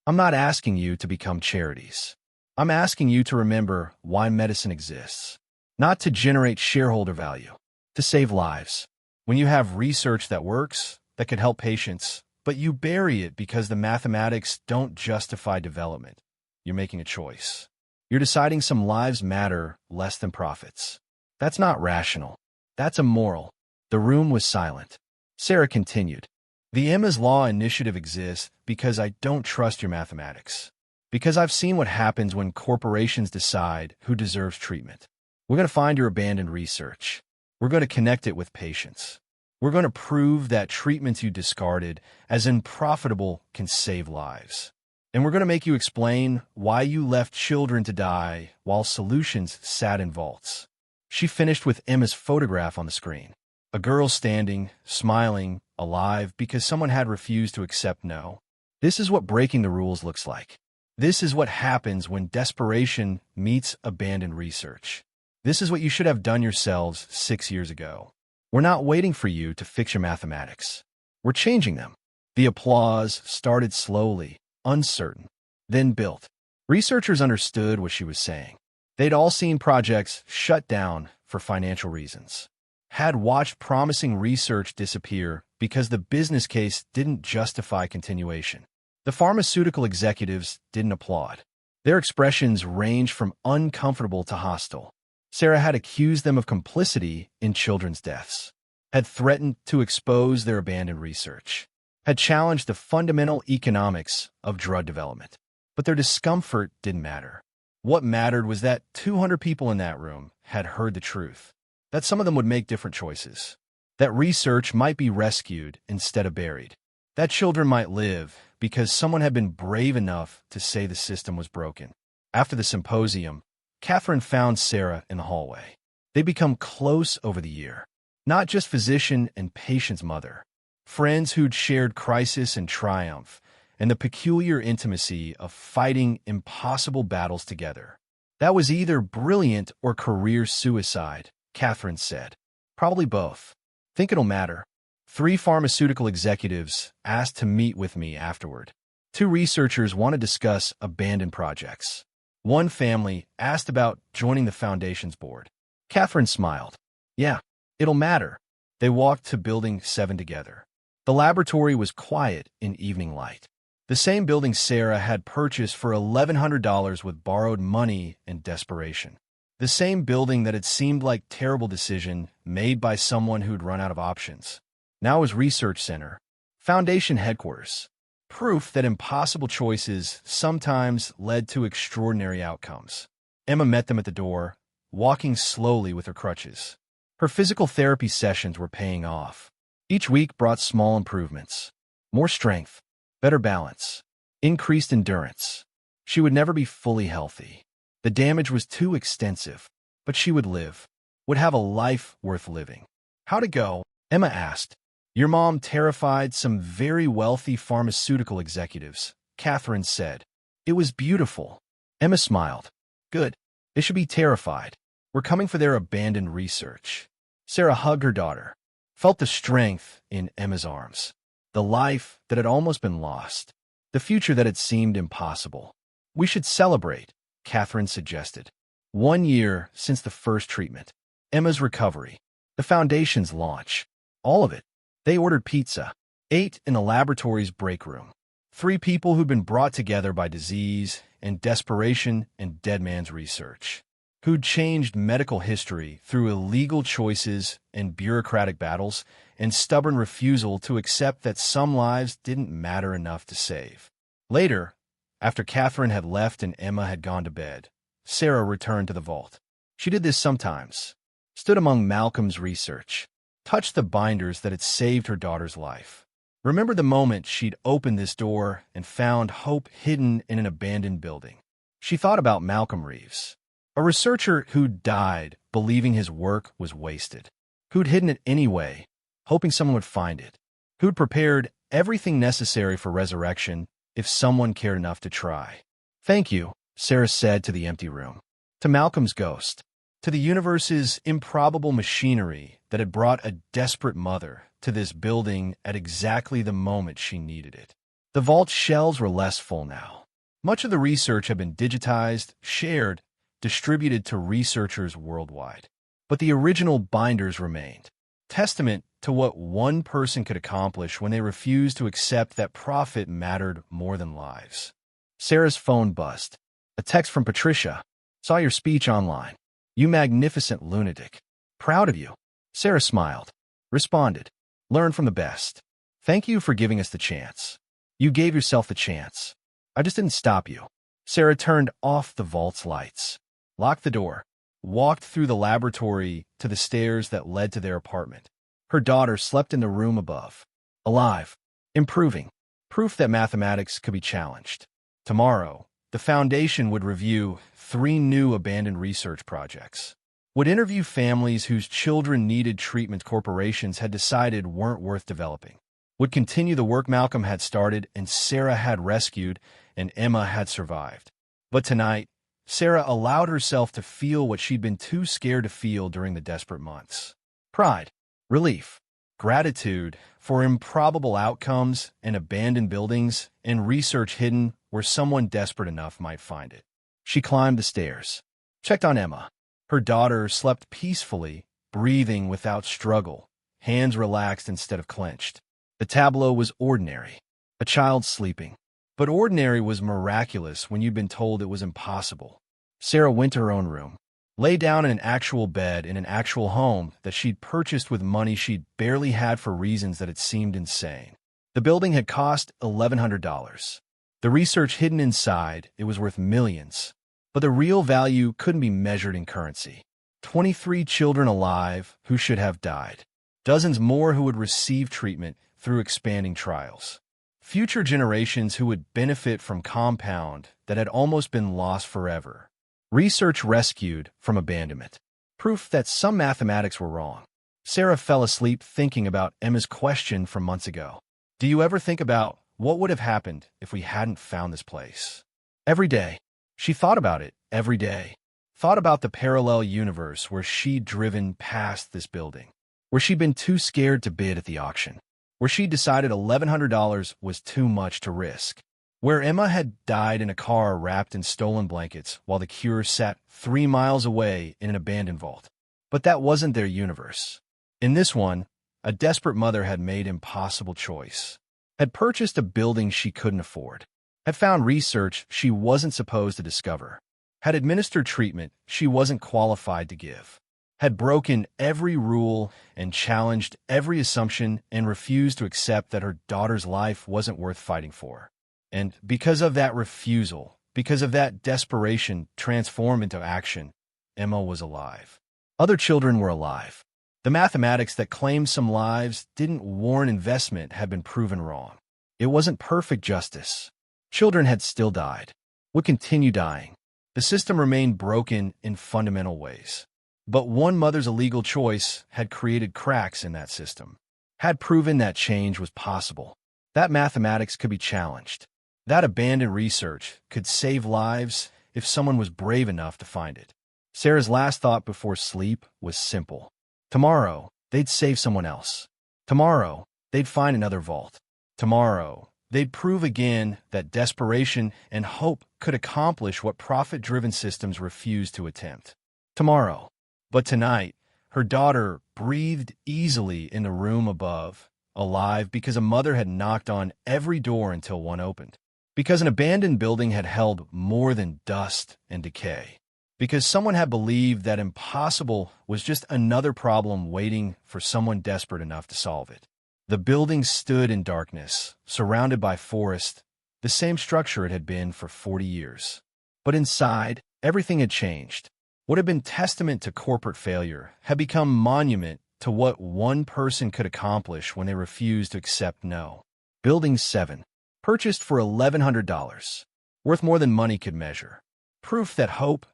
I'm not asking you to become charities. I'm asking you to remember why medicine exists. Not to generate shareholder value, to save lives. When you have research that works, that could help patients, but you bury it because the mathematics don't justify development, you're making a choice. You're deciding some lives matter less than profits. That's not rational. That's immoral. The room was silent. Sarah continued. The Emma's Law initiative exists because I don't trust your mathematics. Because I've seen what happens when corporations decide who deserves treatment. We're going to find your abandoned research. We're going to connect it with patients. We're going to prove that treatments you discarded as unprofitable can save lives. And we're going to make you explain why you left children to die while solutions sat in vaults. She finished with Emma's photograph on the screen. A girl standing, smiling, alive because someone had refused to accept no. This is what breaking the rules looks like. This is what happens when desperation meets abandoned research. This is what you should have done yourselves 6 years ago. We're not waiting for you to fix your mathematics. We're changing them. The applause started slowly, uncertain, then built. Researchers understood what she was saying. They'd all seen projects shut down for financial reasons. Had watched promising research disappear because the business case didn't justify continuation. The pharmaceutical executives didn't applaud. Their expressions ranged from uncomfortable to hostile. Sarah had accused them of complicity in children's deaths, had threatened to expose their abandoned research, had challenged the fundamental economics of drug development. But their discomfort didn't matter. What mattered was that 200 people in that room had heard the truth, that some of them would make different choices, that research might be rescued instead of buried, that children might live because someone had been brave enough to say the system was broken. After the symposium, Catherine found Sarah in the hallway. They'd become close over the year, not just physician and patient's mother, friends who'd shared crisis and triumph, and the peculiar intimacy of fighting impossible battles together. That was either brilliant or career suicide, Catherine said. Probably both. Think it'll matter. 3 pharmaceutical executives asked to meet with me afterward. 2 researchers want to discuss abandoned projects. One family asked about joining the foundation's board. Catherine smiled. Yeah, it'll matter. They walked to Building 7 together. The laboratory was quiet in evening light. The same building Sarah had purchased for $1,100 with borrowed money and desperation. The same building that had seemed like a terrible decision made by someone who'd run out of options. Now was research center, foundation headquarters. Proof that impossible choices sometimes led to extraordinary outcomes. Emma met them at the door, walking slowly with her crutches. Her physical therapy sessions were paying off. Each week brought small improvements. More strength, better balance, increased endurance. She would never be fully healthy. The damage was too extensive, but she would live, would have a life worth living. How'd it go? Emma asked. Your mom terrified some very wealthy pharmaceutical executives, Catherine said. It was beautiful. Emma smiled. Good. They should be terrified. We're coming for their abandoned research. Sarah hugged her daughter, felt the strength in Emma's arms, the life that had almost been lost, the future that had seemed impossible. We should celebrate, Catherine suggested. 1 year since the first treatment, Emma's recovery, the foundation's launch, all of it. They ordered pizza, ate in the laboratory's break room. 3 people who'd been brought together by disease and desperation and dead man's research, who'd changed medical history through illegal choices and bureaucratic battles and stubborn refusal to accept that some lives didn't matter enough to save. Later, after Catherine had left and Emma had gone to bed, Sarah returned to the vault. She did this sometimes, stood among Malcolm's research, touched the binders that had saved her daughter's life. Remember the moment she'd opened this door and found hope hidden in an abandoned building. She thought about Malcolm Reeves, a researcher who'd died believing his work was wasted, who'd hidden it anyway, hoping someone would find it, who'd prepared everything necessary for resurrection if someone cared enough to try. Thank you, Sarah said to the empty room, to Malcolm's ghost, to the universe's improbable machinery that had brought a desperate mother to this building at exactly the moment she needed it. The vault's shelves were less full now. Much of the research had been digitized, shared, distributed to researchers worldwide. But the original binders remained, testament to what one person could accomplish when they refused to accept that profit mattered more than lives. Sarah's phone buzzed. A text from Patricia. Saw your speech online. You magnificent lunatic. Proud of you. Sarah smiled. Responded. Learn from the best. Thank you for giving us the chance. You gave yourself the chance. I just didn't stop you. Sarah turned off the vault's lights, locked the door, walked through the laboratory to the stairs that led to their apartment. Her daughter slept in the room above, alive, improving, proof that mathematics could be challenged. Tomorrow, the foundation would review 3 new abandoned research projects, would interview families whose children needed treatment corporations had decided weren't worth developing, would continue the work Malcolm had started and Sarah had rescued and Emma had survived. But tonight, Sarah allowed herself to feel what she'd been too scared to feel during the desperate months. Pride, relief, gratitude for improbable outcomes and abandoned buildings and research hidden where someone desperate enough might find it. She climbed the stairs, checked on Emma. Her daughter slept peacefully, breathing without struggle, hands relaxed instead of clenched. The tableau was ordinary, a child sleeping. But ordinary was miraculous when you'd been told it was impossible. Sarah went to her own room, lay down in an actual bed in an actual home that she'd purchased with money she'd barely had for reasons that had seemed insane. The building had cost $1,100. The research hidden inside, it was worth millions. But the real value couldn't be measured in currency. 23 children alive who should have died. Dozens more who would receive treatment through expanding trials. Future generations who would benefit from compound that had almost been lost forever. Research rescued from abandonment. Proof that some mathematics were wrong. Sarah fell asleep thinking about Emma's question from months ago. Do you ever think about what would have happened if we hadn't found this place? Every day. She thought about it every day. Thought about the parallel universe where she'd driven past this building. Where she'd been too scared to bid at the auction. Where she decided $1,100 was too much to risk. where Emma had died in a car wrapped in stolen blankets while the cure sat 3 miles away in an abandoned vault. But that wasn't their universe. In this one, a desperate mother had made an impossible choice, had purchased a building she couldn't afford, had found research she wasn't supposed to discover, had administered treatment she wasn't qualified to give, had broken every rule and challenged every assumption and refused to accept that her daughter's life wasn't worth fighting for. And because of that refusal, because of that desperation transformed into action, Emma was alive. Other children were alive. The mathematics that claimed some lives didn't warrant investment had been proven wrong. It wasn't perfect justice. Children had still died, would continue dying. The system remained broken in fundamental ways. But one mother's illegal choice had created cracks in that system, had proven that change was possible. That mathematics could be challenged. That abandoned research could save lives if someone was brave enough to find it. Sarah's last thought before sleep was simple. Tomorrow, they'd save someone else. Tomorrow, they'd find another vault. Tomorrow, they'd prove again that desperation and hope could accomplish what profit-driven systems refuse to attempt. Tomorrow. But tonight, her daughter breathed easily in the room above, alive because a mother had knocked on every door until one opened. Because an abandoned building had held more than dust and decay. Because someone had believed that impossible was just another problem waiting for someone desperate enough to solve it. The building stood in darkness, surrounded by forest, the same structure it had been for 40 years. But inside, everything had changed. What had been testament to corporate failure had become monument to what one person could accomplish when they refused to accept no. Building 7. Purchased for $1,100, worth more than money could measure. Proof that hope,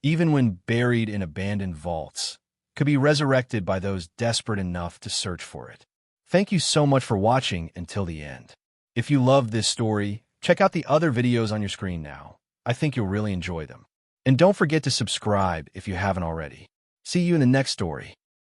even when buried in abandoned vaults, could be resurrected by those desperate enough to search for it. Thank you so much for watching until the end. If you loved this story, check out the other videos on your screen now. I think you'll really enjoy them. And don't forget to subscribe if you haven't already. See you in the next story.